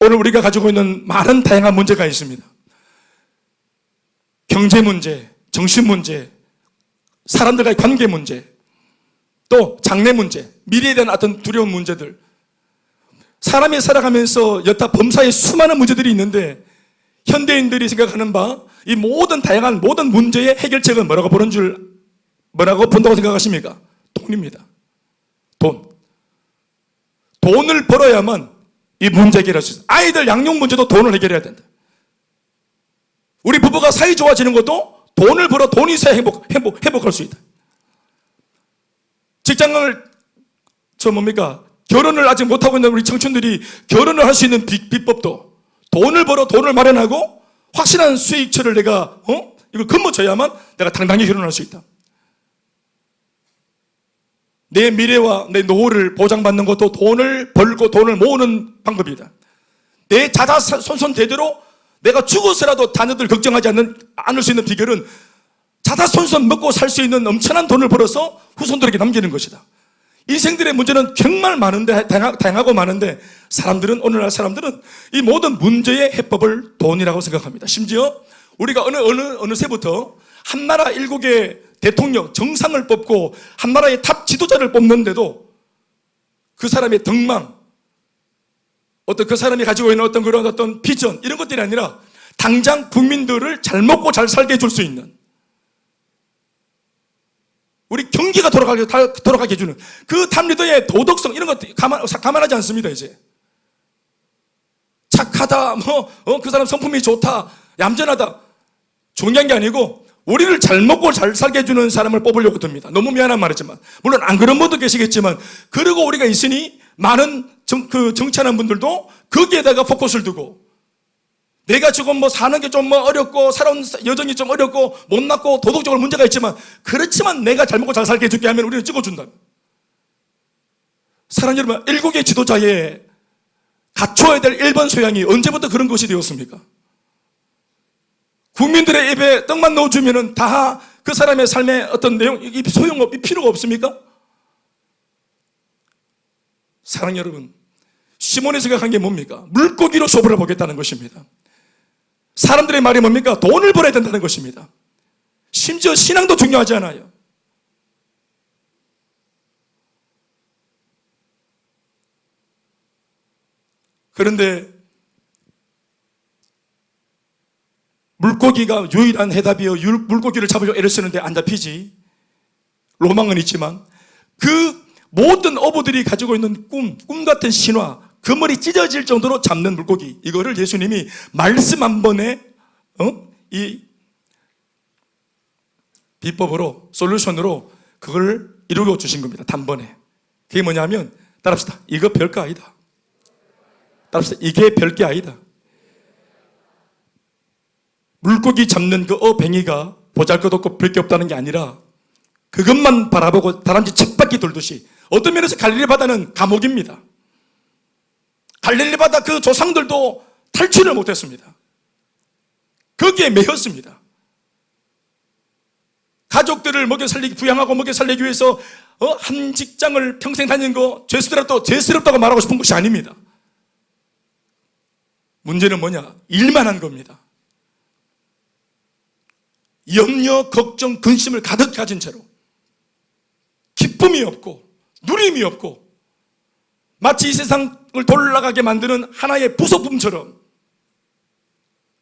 오늘 우리가 가지고 있는 많은 다양한 문제가 있습니다. 경제 문제, 정신 문제, 사람들과의 관계 문제, 또 장래 문제, 미래에 대한 어떤 두려운 문제들, 사람이 살아가면서 여타 범사에 수많은 문제들이 있는데 현대인들이 생각하는 바 이 모든 다양한 모든 문제의 해결책은 뭐라고 본다고 생각하십니까? 돈입니다. 돈을 벌어야만 이 문제 해결할 수 있어요. 아이들 양육 문제도 돈을 해결해야 된다. 우리 부부가 사이 좋아지는 것도 돈을 벌어 돈이 있어야 행복할 수 있다. 직장을 결혼을 아직 못하고 있는 우리 청춘들이 결혼을 할 수 있는 비법도 돈을 벌어 돈을 마련하고 확실한 수익처를 내가 이걸 거머쥐어야만 내가 당당히 결혼할 수 있다. 내 미래와 내 노후를 보장받는 것도 돈을 벌고 돈을 모으는 방법이다. 내 자자손손대대로 내가 죽어서라도 자녀들 걱정하지 않을 수 있는 비결은 자자손손 먹고 살 수 있는 엄청난 돈을 벌어서 후손들에게 남기는 것이다. 인생들의 문제는 정말 많은데, 다양하고 많은데 오늘날 사람들은 이 모든 문제의 해법을 돈이라고 생각합니다. 심지어 우리가 어느새부터 한 나라 7개 대통령, 정상을 뽑고 한 나라의 탑 지도자를 뽑는데도 그 사람의 덕망, 그 사람이 가지고 있는 어떤 비전, 이런 것들이 아니라 당장 국민들을 잘 먹고 잘 살게 해줄 수 있는, 우리 경기가 돌아가게 해주는 그 탑리더의 도덕성, 이런 것들 감안하지 않습니다. 이제 착하다, 그 사람 성품이 좋다, 얌전하다, 중요한 게 아니고 우리를 잘 먹고 잘 살게 해주는 사람을 뽑으려고 듭니다. 너무 미안한 말이지만, 물론 안 그런 분도 계시겠지만, 그리고 우리가 있으니 많은 정치하는 분들도 거기에다가 포커스를 두고, 내가 지금 사는 게 좀 어렵고 살아온 여정이 좀 어렵고 못났고 도덕적으로 문제가 있지만, 그렇지만 내가 잘 먹고 잘 살게 해줄게 하면 우리는 찍어준다. 사랑하는 여러분, 7개 지도자의 갖춰야 될 1번 소양이 언제부터 그런 것이 되었습니까? 국민들의 입에 떡만 넣어주면은 다 그 사람의 삶의 어떤 내용, 필요가 없습니까? 사랑하는 여러분, 시몬이 생각한 게 뭡니까? 물고기로 쇼부를 보겠다는 것입니다. 사람들의 말이 뭡니까? 돈을 벌어야 된다는 것입니다. 심지어 신앙도 중요하지 않아요. 그런데 물고기가 유일한 해답이요, 물고기를 잡으려고 애를 쓰는데 안 잡히지. 로망은 있지만 그 모든 어부들이 가지고 있는 꿈 같은 신화, 그 머리 찢어질 정도로 잡는 물고기, 이거를 예수님이 말씀 한 번에 이 비법으로, 솔루션으로 그걸 이루어 주신 겁니다. 단번에. 그게 뭐냐면, 따라합시다. 이거 별거 아니다. 따라합시다. 이게 별게 아니다. 물고기 잡는 그 어뱅이가 보잘것없고 별게 없다는 게 아니라 그것만 바라보고 다람쥐 쳇바퀴 돌듯이, 어떤 면에서 갈릴리 바다는 감옥입니다. 갈릴리 바다 그 조상들도 탈출을 못했습니다. 거기에 매였습니다. 가족들을 먹여 살리기, 부양하고 먹여 살리기 위해서 한 직장을 평생 다닌 거 죄스럽다고 말하고 싶은 것이 아닙니다. 문제는 뭐냐? 일만 한 겁니다. 염려, 걱정, 근심을 가득 가진 채로 기쁨이 없고 누림이 없고 마치 이 세상을 돌아가게 만드는 하나의 부속품처럼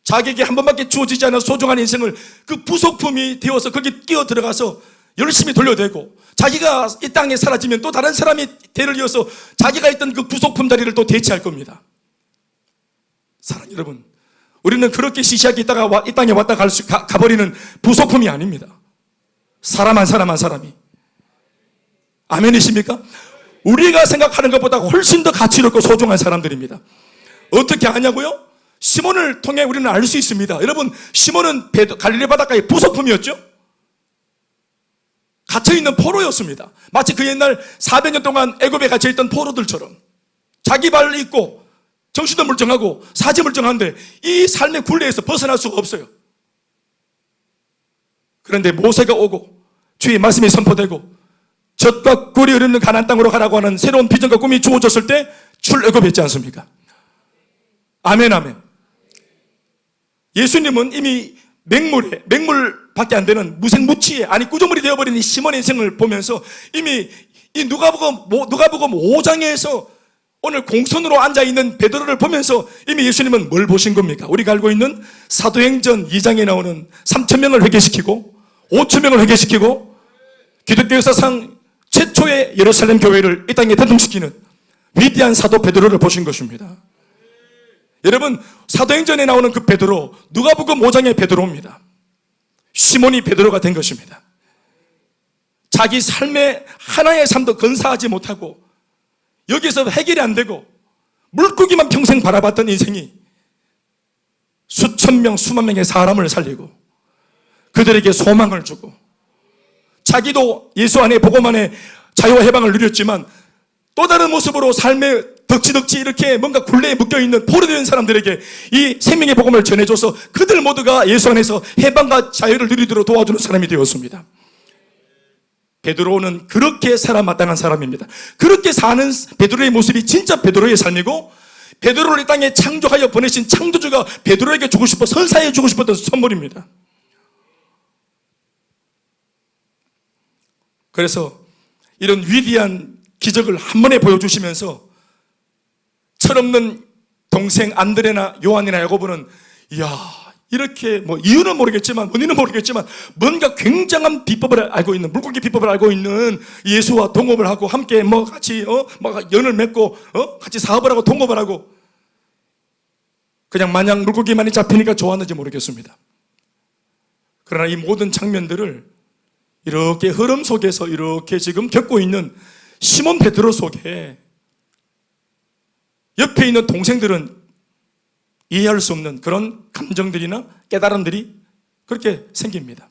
자기에게 한 번밖에 주어지지 않은 소중한 인생을 그 부속품이 되어서 거기 끼어 들어가서 열심히 돌려대고 자기가 이 땅에 사라지면 또 다른 사람이 대를 이어서 자기가 있던 그 부속품 자리를 또 대체할 겁니다. 사랑하는 여러분, 우리는 그렇게 시시하게 있다가 이 땅에 왔다 가버리는 부속품이 아닙니다. 사람 한 사람이. 아멘이십니까? 우리가 생각하는 것보다 훨씬 더 가치롭고 소중한 사람들입니다. 어떻게 아냐고요? 시몬을 통해 우리는 알 수 있습니다. 여러분, 시몬은 갈릴리 바닷가의 부속품이었죠? 갇혀있는 포로였습니다. 마치 그 옛날 400년 동안 애굽에 갇혀있던 포로들처럼 자기 발 있고 정신도 멀쩡하고 사지 멀쩡한데 이 삶의 굴레에서 벗어날 수가 없어요. 그런데 모세가 오고 주의 말씀이 선포되고 젖과 꿀이 흐르는 가나안 땅으로 가라고 하는 새로운 비전과 꿈이 주어졌을 때 출애굽했지 않습니까? 아멘, 아멘. 예수님은 이미 맹물밖에 안 되는 무생무치의, 아니 구조물이 되어버린 이 시몬의 인생을 보면서 이미 이 누가복음 5장에서 오늘 공선으로 앉아있는 베드로를 보면서 이미 예수님은 뭘 보신 겁니까? 우리가 알고 있는 사도행전 2장에 나오는 3,000명을 회개시키고 5,000명을 회개시키고 기독교 역사상 최초의 예루살렘 교회를 이 땅에 대통시키는 위대한 사도 베드로를 보신 것입니다. 여러분, 사도행전에 나오는 그 베드로, 누가복음 5장의 베드로입니다. 시몬이 베드로가 된 것입니다. 자기 삶의 하나의 삶도 건사하지 못하고 여기서 해결이 안 되고 물고기만 평생 바라봤던 인생이 수천 명, 수만 명의 사람을 살리고 그들에게 소망을 주고 자기도 예수 안에 복음 안에 자유와 해방을 누렸지만 또 다른 모습으로 삶에 덕지덕지 이렇게 뭔가 굴레에 묶여있는 포로된 사람들에게 이 생명의 복음을 전해줘서 그들 모두가 예수 안에서 해방과 자유를 누리도록 도와주는 사람이 되었습니다. 베드로는 그렇게 살아 마땅한 사람입니다. 그렇게 사는 베드로의 모습이 진짜 베드로의 삶이고 베드로를 이 땅에 창조하여 보내신 창조주가 베드로에게 주고 싶어 선사해 주고 싶었던 선물입니다. 그래서 이런 위대한 기적을 한 번에 보여주시면서 철없는 동생 안드레나 요한이나 야고보는 이렇게 이유는 모르겠지만 원인은 모르겠지만 뭔가 굉장한 비법을 알고 있는 물고기 비법을 알고 있는 예수와 동업을 하고 함께 같이 연을 맺고 같이 사업을 하고 동업을 하고 그냥 마냥 물고기만이 잡히니까 좋았는지 모르겠습니다. 그러나 이 모든 장면들을 이렇게 흐름 속에서 이렇게 지금 겪고 있는 시몬 베드로 속에 옆에 있는 동생들은 이해할 수 없는 그런 감정들이나 깨달음들이 그렇게 생깁니다.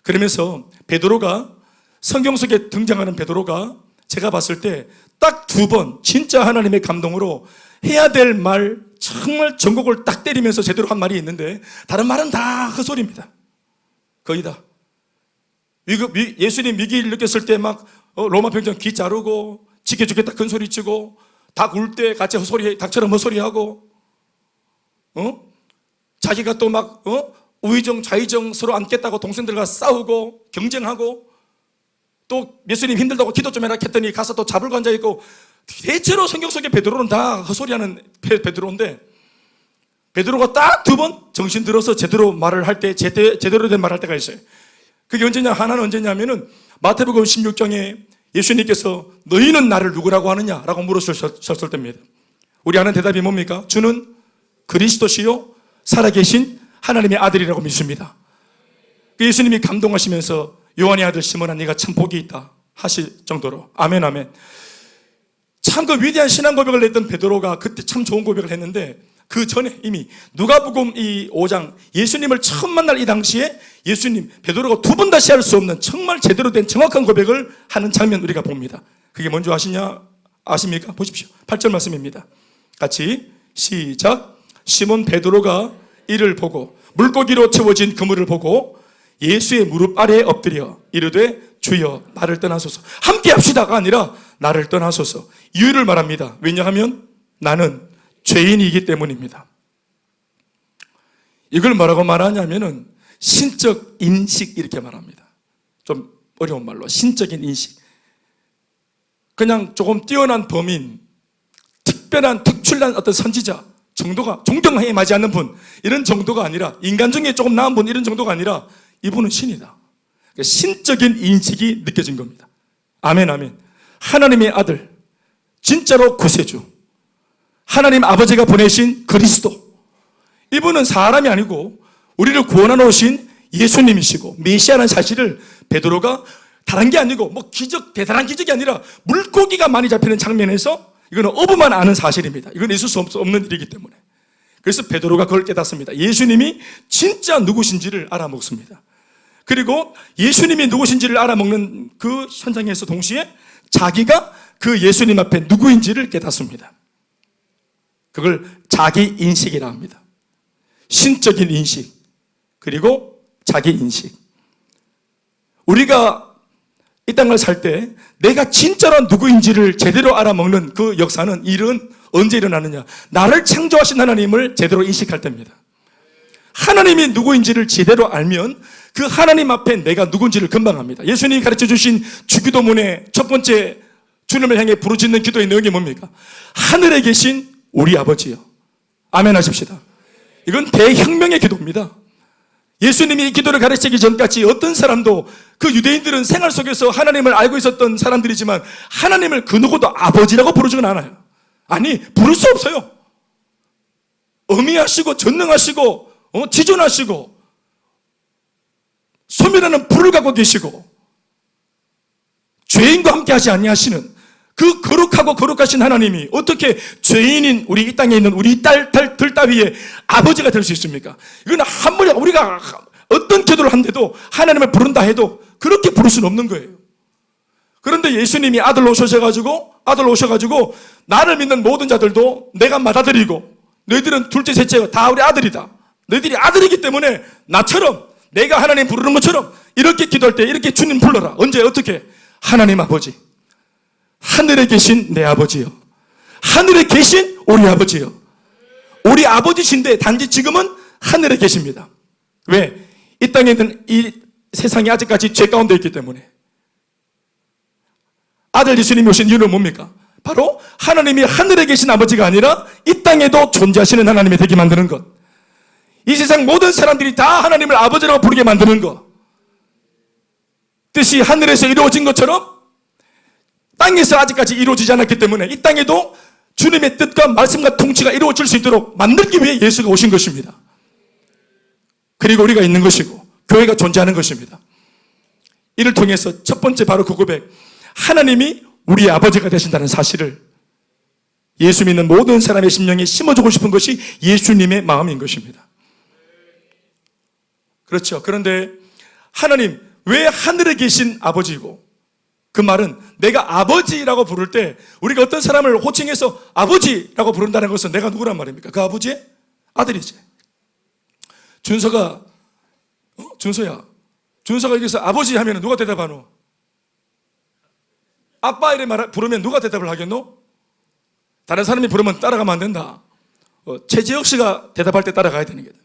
그러면서 베드로가 성경 속에 등장하는 베드로가 제가 봤을 때 딱 2번 진짜 하나님의 감동으로 해야 될 말 정말 전곡을 딱 때리면서 제대로 한 말이 있는데 다른 말은 다 헛소리입니다. 거의 다. 예수님 위기를 느꼈을 때 막 로마 병정 귀 자르고 지켜주겠다 큰 소리 치고 닭 울 때 같이 닭처럼 헛소리하고 자기가 또 막 우의정 좌의정 서로 안겠다고 동생들과 싸우고 경쟁하고 또 예수님 힘들다고 기도 좀 해라 했더니 가서 또 잡을고 앉아있고 대체로 성경 속의 베드로는 다 헛소리하는 베드로인데 베드로가 딱 2번 정신 들어서 제대로 말을 할 때 제대로 된 말을 할 때가 있어요. 그게 언제냐? 하나는 언제냐면은 마태복음 16장에 예수님께서 너희는 나를 누구라고 하느냐? 라고 물으셨을 때입니다. 우리 아는 대답이 뭡니까? 주는 그리스도시요 살아계신 하나님의 아들이라고 믿습니다. 예수님이 감동하시면서 요한의 아들 시몬아 네가 참 복이 있다 하실 정도로 아멘 아멘. 참 그 위대한 신앙 고백을 했던 베드로가 그때 참 좋은 고백을 했는데 그 전에 이미 누가복음 이 5장 예수님을 처음 만날 이 당시에 예수님 베드로가 2번 다시 할 수 없는 정말 제대로 된 정확한 고백을 하는 장면 우리가 봅니다. 그게 뭔지 아십니까? 보십시오. 8절 말씀입니다. 같이 시작. 시몬 베드로가 이를 보고 물고기로 채워진 그물을 보고 예수의 무릎 아래에 엎드려 이르되 주여 나를 떠나소서. 함께 합시다가 아니라 나를 떠나소서. 이유를 말합니다. 왜냐하면 나는 죄인이기 때문입니다. 이걸 뭐라고 말하냐면은 신적 인식 이렇게 말합니다. 좀 어려운 말로 신적인 인식. 그냥 조금 뛰어난 범인, 특별한 특출난 어떤 선지자 정도가, 존경에 맞지 않는 분 이런 정도가 아니라, 인간 중에 조금 나은 분 이런 정도가 아니라 이분은 신이다. 신적인 인식이 느껴진 겁니다. 아멘 아멘. 하나님의 아들, 진짜로 구세주, 하나님 아버지가 보내신 그리스도, 이분은 사람이 아니고 우리를 구원하러 오신 예수님이시고 메시아라는 사실을 베드로가 다른 게 아니고 뭐 기적, 대단한 기적이 아니라 물고기가 많이 잡히는 장면에서 이거는 어부만 아는 사실입니다. 이건 있을 수 없는 일이기 때문에. 그래서 베드로가 그걸 깨닫습니다. 예수님이 진짜 누구신지를 알아먹습니다. 그리고 예수님이 누구신지를 알아먹는 그 현장에서 동시에 자기가 그 예수님 앞에 누구인지를 깨닫습니다. 그걸 자기 인식이라 합니다. 신적인 인식, 그리고 자기 인식. 우리가 이 땅을 살 때 내가 진짜로 누구인지를 제대로 알아먹는 그 역사는, 일은 언제 일어나느냐? 나를 창조하신 하나님을 제대로 인식할 때입니다. 하나님이 누구인지를 제대로 알면 그 하나님 앞에 내가 누군지를 금방 압니다. 예수님이 가르쳐 주신 주기도문의 첫 번째 주님을 향해 부르짖는 기도의 내용이 뭡니까? 하늘에 계신 우리 아버지요. 아멘 하십시다. 이건 대혁명의 기도입니다. 예수님이 이 기도를 가르치기 전까지 어떤 사람도, 그 유대인들은 생활 속에서 하나님을 알고 있었던 사람들이지만 하나님을 그 누구도 아버지라고 부르지는 않아요. 아니, 부를 수 없어요. 어미하시고 전능하시고 지존하시고 소멸하는 불을 갖고 계시고 죄인과 함께 하지 아니하시는 그 거룩하고 거룩하신 하나님이 어떻게 죄인인 우리 이 땅에 있는 우리 딸들 따위의 아버지가 될 수 있습니까? 이건 한 번에 우리가 어떤 기도를 한데도 하나님을 부른다 해도 그렇게 부를 수는 없는 거예요. 그런데 예수님이 아들로 오셔가지고 나를 믿는 모든 자들도 내가 받아들이고, 너희들은 둘째 셋째가 다 우리 아들이다, 너희들이 아들이기 때문에 나처럼 내가 하나님 부르는 것처럼 이렇게 기도할 때 이렇게 주님 불러라. 언제 어떻게? 하나님 아버지, 하늘에 계신 내 아버지요, 하늘에 계신 우리 아버지요. 우리 아버지신데 단지 지금은 하늘에 계십니다. 왜? 이 땅에 있는 이 세상이 아직까지 죄 가운데 있기 때문에. 아들 예수님이 오신 이유는 뭡니까? 바로 하나님이 하늘에 계신 아버지가 아니라 이 땅에도 존재하시는 하나님이 되게 만드는 것. 이 세상 모든 사람들이 다 하나님을 아버지라고 부르게 만드는 것. 뜻이 하늘에서 이루어진 것처럼 땅에서 아직까지 이루어지지 않았기 때문에 이 땅에도 주님의 뜻과 말씀과 통치가 이루어질 수 있도록 만들기 위해 예수가 오신 것입니다. 그리고 우리가 있는 것이고 교회가 존재하는 것입니다. 이를 통해서 첫 번째 바로 그 고백, 하나님이 우리 아버지가 되신다는 사실을 예수 믿는 모든 사람의 심령에 심어주고 싶은 것이 예수님의 마음인 것입니다. 그렇죠. 그런데 하나님, 왜 하늘에 계신 아버지이고, 그 말은 내가 아버지라고 부를 때 우리가 어떤 사람을 호칭해서 아버지라고 부른다는 것은 내가 누구란 말입니까? 그 아버지의 아들이지. 준서야, 준서가 여기서 아버지 하면 누가 대답하노? 아빠 이래 부르면 누가 대답을 하겠노? 다른 사람이 부르면 따라가면 안 된다. 최재혁 씨가 대답할 때 따라가야 되는 거다.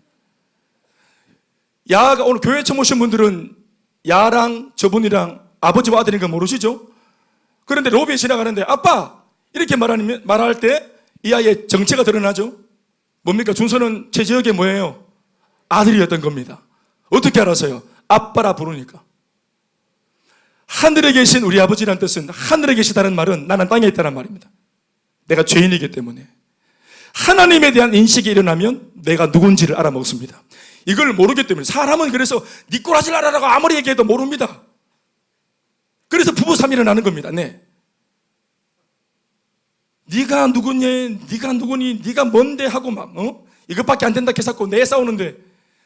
야가 오늘 교회 처음 오신 분들은 야랑 저분이랑 아버지와 아들인 거 모르시죠? 그런데 로비에 지나가는데 아빠 이렇게 말할 때 이 아이의 정체가 드러나죠? 뭡니까? 준서는 최재혁의 뭐예요? 아들이었던 겁니다. 어떻게 알았어요? 아빠라 부르니까. 하늘에 계신 우리 아버지라는 뜻은, 하늘에 계시다는 말은 나는 땅에 있다는 말입니다. 내가 죄인이기 때문에 하나님에 대한 인식이 일어나면 내가 누군지를 알아먹습니다. 이걸 모르기 때문에 사람은 그래서 니 꼬라질 알아라고 아무리 얘기해도 모릅니다. 그래서 부부싸움이 일어나는 겁니다. 네. 네가 누구니, 네가 뭔데 하고 막 이것밖에 안 된다 해서 내 싸우는데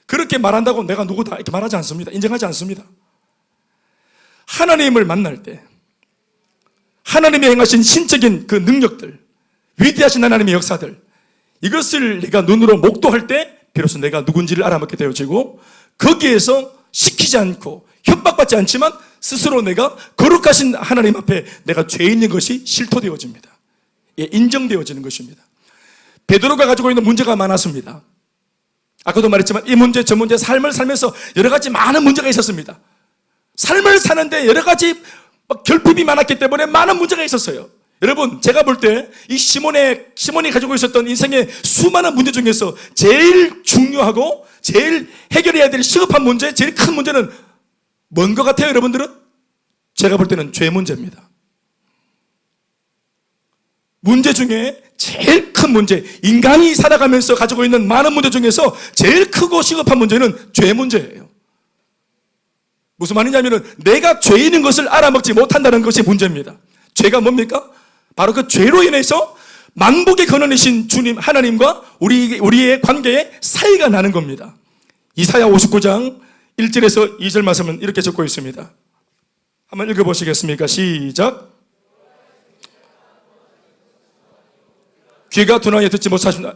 그렇게 말한다고 내가 누구다 이렇게 말하지 않습니다. 인정하지 않습니다. 하나님을 만날 때 하나님이 행하신 신적인 그 능력들, 위대하신 하나님의 역사들, 이것을 내가 눈으로 목도할 때 비로소 내가 누군지를 알아먹게 되어지고, 거기에서 시키지 않고 협박받지 않지만 스스로 내가 거룩하신 하나님 앞에 내가 죄인인 것이 실토되어집니다. 예, 인정되어지는 것입니다. 베드로가 가지고 있는 문제가 많았습니다. 아까도 말했지만 이 문제 저 문제 삶을 살면서 여러 가지 많은 문제가 있었습니다. 삶을 사는데 여러 가지 결핍이 많았기 때문에 많은 문제가 있었어요. 여러분, 제가 볼 때 이 시몬이 가지고 있었던 인생의 수많은 문제 중에서 제일 중요하고 제일 해결해야 될 시급한 문제, 제일 큰 문제는 뭔 것 같아요, 여러분들은? 제가 볼 때는 죄 문제입니다. 문제 중에 제일 큰 문제, 인간이 살아가면서 가지고 있는 많은 문제 중에서 제일 크고 시급한 문제는 죄 문제예요. 무슨 말이냐면은 내가 죄인인 것을 알아먹지 못한다는 것이 문제입니다. 죄가 뭡니까? 바로 그 죄로 인해서 만복의 근원이신 주님 하나님과 우리의 관계에 사이가 나는 겁니다. 이사야 59장 1절에서 2절 말씀은 이렇게 적고 있습니다. 한번 읽어보시겠습니까? 시작. 귀가 둔하여 듣지 못하시나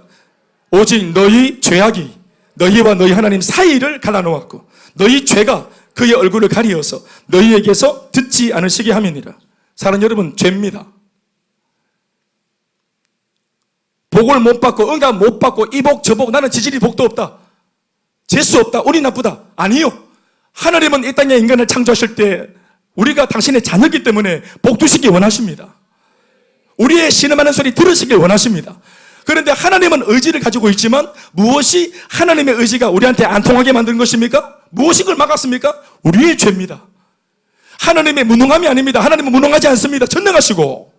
오직 너희 죄악이 너희와 너희 하나님 사이를 갈라놓았고 너희 죄가 그의 얼굴을 가리어서 너희에게서 듣지 않으시게 함이니라. 사랑하는 여러분, 죄입니다. 복을 못 받고 응답 못 받고 이 복 저 복 나는 지질이 복도 없다, 재수 없다, 운이 나쁘다. 아니요. 하나님은 이 땅에 인간을 창조하실 때 우리가 당신의 자녀이기 때문에 복 두시기 원하십니다. 우리의 신음하는 소리 들으시길 원하십니다. 그런데 하나님은 의지를 가지고 있지만 무엇이 하나님의 의지가 우리한테 안 통하게 만든 것입니까? 무엇이 그걸 막았습니까? 우리의 죄입니다. 하나님의 무능함이 아닙니다. 하나님은 무능하지 않습니다. 전능하시고.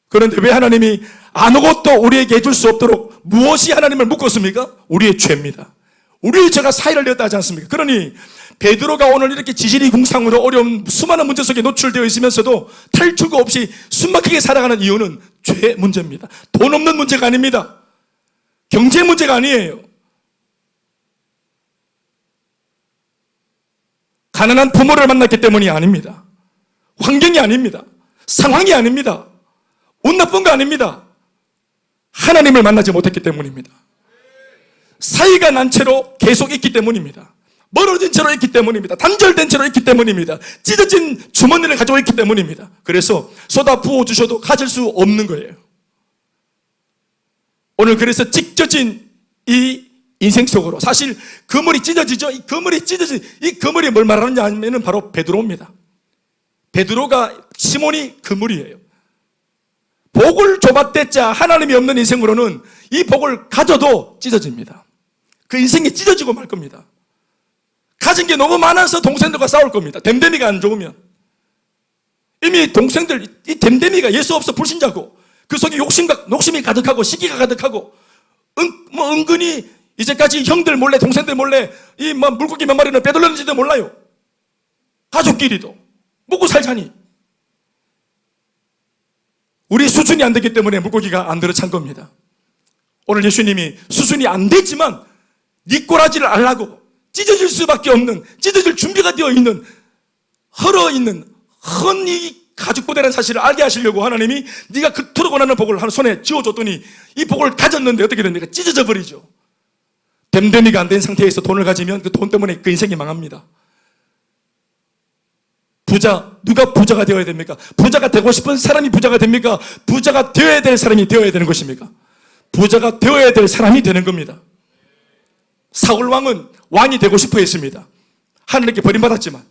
그런데 왜 하나님이 아무것도 우리에게 해줄 수 없도록 무엇이 하나님을 묶었습니까? 우리의 죄입니다. 우리의 죄가 사이를 냈다 하지 않습니까? 그러니 베드로가 오늘 이렇게 지질이 궁상으로 어려운 수많은 문제 속에 노출되어 있으면서도 탈출구 없이 숨막히게 살아가는 이유는 죄 문제입니다. 돈 없는 문제가 아닙니다. 경제 문제가 아니에요. 가난한 부모를 만났기 때문이 아닙니다. 환경이 아닙니다. 상황이 아닙니다. 운 나쁜 거 아닙니다. 하나님을 만나지 못했기 때문입니다. 사이가 난 채로 계속 있기 때문입니다. 멀어진 채로 있기 때문입니다. 단절된 채로 있기 때문입니다. 찢어진 주머니를 가지고 있기 때문입니다. 그래서 쏟아 부어주셔도 가질 수 없는 거예요. 오늘 그래서 찢어진 이 인생 속으로 사실 그물이 찢어지죠. 이 그물이 뭘 말하느냐 하면은 바로 베드로입니다. 베드로가 시몬이 그물이에요. 복을 줘봤댔자 하나님이 없는 인생으로는 이 복을 가져도 찢어집니다. 그 인생이 찢어지고 말 겁니다. 가진 게 너무 많아서 동생들과 싸울 겁니다. 댐댐이가 안 좋으면. 이미 동생들, 이 댐댐이가 예수 없어 불신자고 그 속에 욕심이 가득하고 시기가 가득하고 은근히 이제까지 형들 몰래 동생들 몰래 이 물고기 몇 마리는 빼돌렸는지도 몰라요. 가족끼리도 먹고 살자니. 우리 수준이 안 되기 때문에 물고기가 안 들어찬 겁니다. 오늘 예수님이 수준이 안 됐지만 네 꼬라지를 알라고 찢어질 수밖에 없는, 찢어질 준비가 되어 있는, 헐어있는 이 가죽부대라는 사실을 알게 하시려고 하나님이 네가 그토록 원하는 복을 한 손에 쥐어줬더니 이 복을 가졌는데 어떻게 됩니까? 찢어져 버리죠. 댐댐이가 안 된 상태에서 돈을 가지면 그 돈 때문에 그 인생이 망합니다. 누가 부자가 되어야 됩니까? 부자가 되고 싶은 사람이 부자가 됩니까? 부자가 되어야 될 사람이 되어야 되는 것입니까? 부자가 되어야 될 사람이 되는 겁니다. 사울 왕은 왕이 되고 싶어 했습니다. 하늘에게 버림받았지만.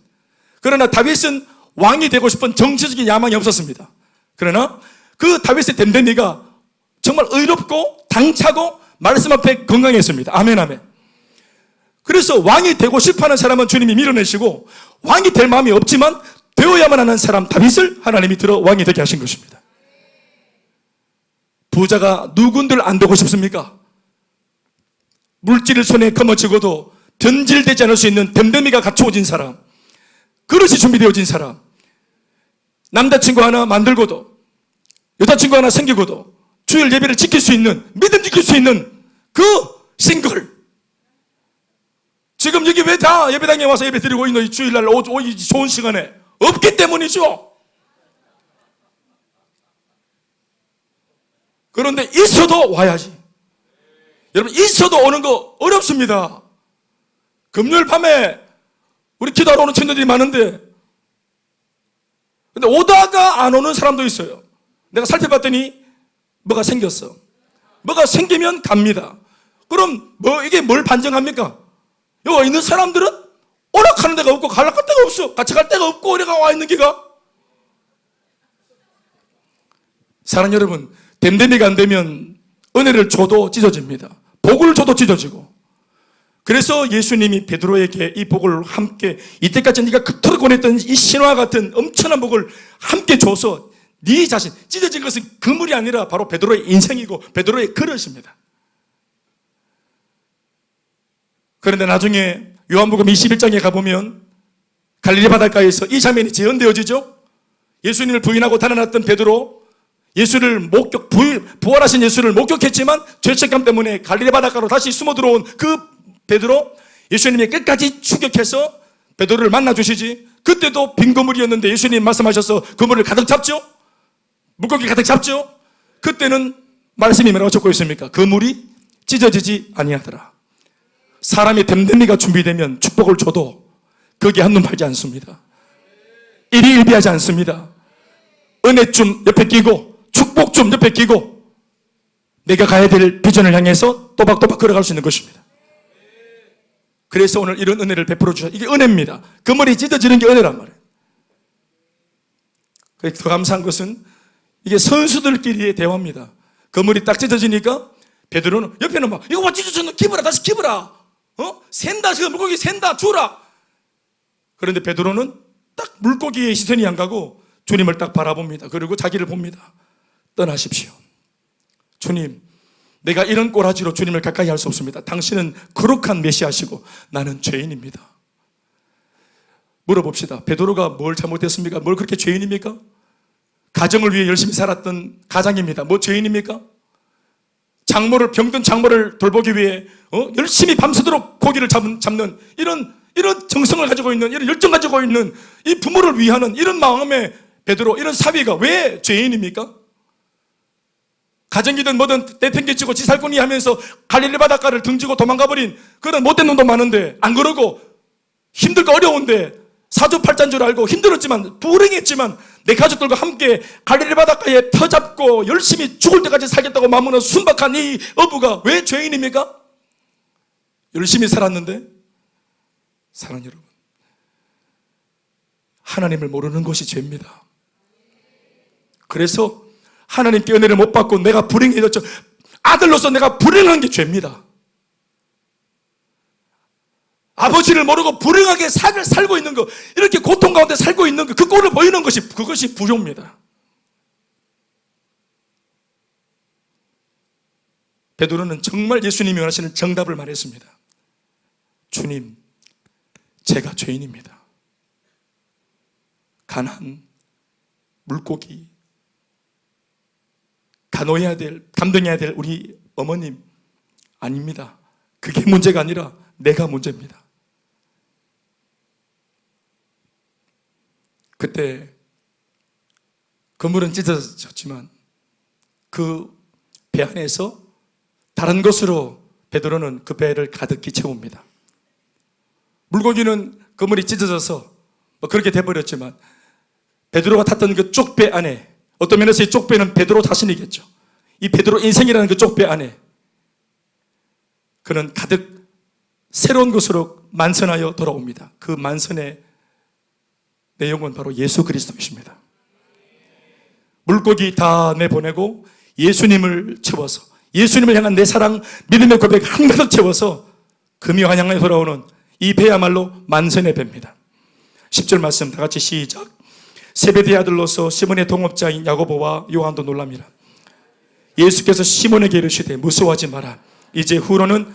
그러나 다윗은 왕이 되고 싶은 정치적인 야망이 없었습니다. 그러나 그 다윗의 댐댐이가 정말 의롭고 당차고 말씀 앞에 건강했습니다. 아멘 아멘. 그래서 왕이 되고 싶어하는 사람은 주님이 밀어내시고 왕이 될 마음이 없지만 되어야만 하는 사람 다윗을 하나님이 들어 왕이 되게 하신 것입니다. 부자가 누군들 안 되고 싶습니까? 물질을 손에 거머쥐고도 변질되지 않을 수 있는 댐댐이가 갖추어진 사람, 그릇이 준비되어진 사람, 남자친구 하나 만들고도 여자친구 하나 생기고도 주일 예배를 지킬 수 있는, 믿음 지킬 수 있는 그 싱글. 지금 여기 왜 다 예배당에 와서 예배 드리고 있는 이 주일날 이 좋은 시간에 없기 때문이죠. 그런데 있어도 와야지. 여러분, 있어도 오는 거 어렵습니다. 금요일 밤에 우리 기도하러 오는 친구들이 많은데, 근데 오다가 안 오는 사람도 있어요. 내가 살펴봤더니 뭐가 생겼어. 뭐가 생기면 갑니다. 그럼 이게 뭘 반증합니까? 여기 있는 사람들은 오락하는 데가 없고 갈락할 데가 없어. 같이 갈 데가 없고 우리가 와 있는 게가. 사랑하는 여러분, 댐댐이가 안 되면 은혜를 줘도 찢어집니다. 복을 줘도 찢어지고. 그래서 예수님이 베드로에게 이 복을 함께, 이때까지 네가 그토록 원했던 이 신화 같은 엄청난 복을 함께 줘서 네 자신, 찢어진 것은 그물이 아니라 바로 베드로의 인생이고 베드로의 그릇입니다. 그런데 나중에 요한복음 21장에 가보면 갈릴리 바닷가에서 이 장면이 재현되어지죠. 예수님을 부인하고 달아났던 베드로, 예수를 부활하신 예수를 목격했지만 죄책감 때문에 갈릴리 바닷가로 다시 숨어 들어온 그 베드로, 예수님이 끝까지 추격해서 베드로를 만나주시지. 그때도 빈 그물이었는데 예수님 말씀하셔서 그물을 가득 잡죠. 물고기 가득 잡죠. 그때는 말씀이 뭐라고 적고 있습니까? 그물이 찢어지지 아니하더라. 사람의 댐댐이가 준비되면 축복을 줘도 거기에 한눈 팔지 않습니다. 일희일비하지 않습니다. 은혜 좀 옆에 끼고 축복 좀 옆에 끼고 내가 가야 될 비전을 향해서 또박또박 걸어갈 수 있는 것입니다. 그래서 오늘 이런 은혜를 베풀어 주셔서 이게 은혜입니다. 그물이 찢어지는 게 은혜란 말이에요. 더 감사한 것은 이게 선수들끼리의 대화입니다. 그물이 딱 찢어지니까 베드로는 옆에는 막 이거 봐 찢어졌노, 기브라, 다시 기브라, 샌다, 지금 물고기 샌다, 주라. 그런데 베드로는 딱 물고기의 시선이 안 가고 주님을 딱 바라봅니다. 그리고 자기를 봅니다. 떠나십시오. 주님, 내가 이런 꼬라지로 주님을 가까이 할 수 없습니다. 당신은 거룩한 메시아시고 나는 죄인입니다. 물어봅시다. 베드로가 뭘 잘못했습니까? 뭘 그렇게 죄인입니까? 가정을 위해 열심히 살았던 가장입니다. 뭐 죄인입니까? 병든 장모를 돌보기 위해 열심히 밤새도록 고기를 잡는 이런 정성을 가지고 있는, 이런 열정 가지고 있는 이 부모를 위하는 이런 마음의 베드로, 이런 사위가 왜 죄인입니까? 가정이든 뭐든 내팽개치고 지살꾼이 하면서 갈릴리 바닷가를 등지고 도망가버린 그런 못된 놈도 많은데, 안 그러고 힘들고 어려운데 사주팔자인 줄 알고 힘들었지만 불행했지만 내 가족들과 함께 갈릴리 바닷가에 터잡고 열심히 죽을 때까지 살겠다고 마음먹는 순박한 이 어부가 왜 죄인입니까? 열심히 살았는데. 사랑하는 여러분, 하나님을 모르는 것이 죄입니다. 그래서 하나님께 은혜를 못 받고 내가 불행해졌죠. 아들로서 내가 불행한 게 죄입니다. 아버지를 모르고 불행하게 살고 있는 거, 이렇게 고통 가운데 살고 있는 거, 그 꼴을 보이는 것이, 그것이 불효입니다. 베드로는 정말 예수님이 원하시는 정답을 말했습니다. 주님, 제가 죄인입니다. 가난, 물고기, 감동해야 될 우리 어머님 아닙니다. 그게 문제가 아니라 내가 문제입니다. 그때 그물은 찢어졌지만 그 배 안에서 다른 것으로 베드로는 그 배를 가득히 채웁니다. 물고기는 그물이 찢어져서 그렇게 돼버렸지만 베드로가 탔던 그 쪽배 안에, 어떤 면에서 이 쪽배는 베드로 자신이겠죠. 이 베드로 인생이라는 그 쪽배 안에 그는 가득 새로운 것으로 만선하여 돌아옵니다. 그 만선의 내용은 바로 예수 그리스도이십니다. 물고기 다 내보내고 예수님을 채워서, 예수님을 향한 내 사랑, 믿음의 고백 한가득 채워서 금이 환양하여 돌아오는 이 배야말로 만선의 배입니다. 10절 말씀 다 같이 시작. 세베대의 아들로서 시몬의 동업자인 야고보와 요한도 놀랍니다. 예수께서 시몬에게 이르시되 무서워하지 마라. 이제 후로는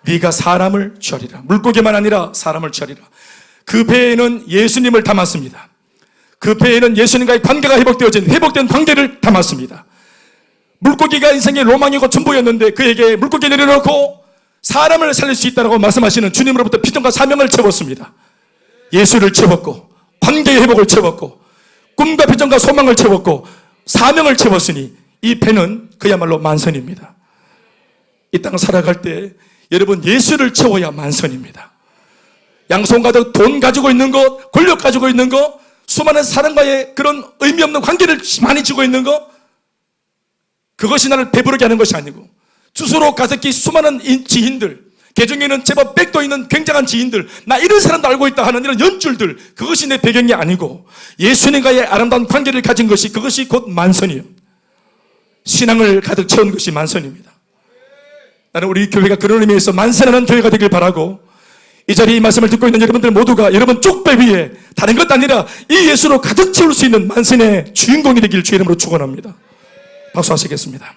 네가 사람을 취하리라. 물고기만 아니라 사람을 취하리라. 그 배에는 예수님을 담았습니다. 그 배에는 예수님과의 관계가 회복된 관계를 담았습니다. 물고기가 인생의 로망이고 전부였는데 그에게 물고기 내려놓고 사람을 살릴 수 있다고 말씀하시는 주님으로부터 비전과 사명을 채웠습니다. 예수를 채웠고 관계의 회복을 채웠고 꿈과 비전과 소망을 채웠고 사명을 채웠으니 이 배는 그야말로 만선입니다. 이 땅을 살아갈 때 여러분 예수를 채워야 만선입니다. 양손 가득 돈 가지고 있는 것, 권력 가지고 있는 것, 수많은 사람과의 그런 의미 없는 관계를 많이 쥐고 있는 것, 그것이 나를 배부르게 하는 것이 아니고, 주소로 가득히 수많은 지인들, 개중에는 제법 백도 있는 굉장한 지인들, 나 이런 사람도 알고 있다 하는 이런 연줄들, 그것이 내 배경이 아니고 예수님과의 아름다운 관계를 가진 것이, 그것이 곧 만선이요, 신앙을 가득 채운 것이 만선입니다. 나는 우리 교회가 그런 의미에서 만선하는 교회가 되길 바라고, 이 자리에 이 말씀을 듣고 있는 여러분들 모두가 여러분 쪽배 위에 다른 것 아니라 이 예수로 가득 채울 수 있는 만선의 주인공이 되길 주의 이름으로 축원합니다. 박수하시겠습니다.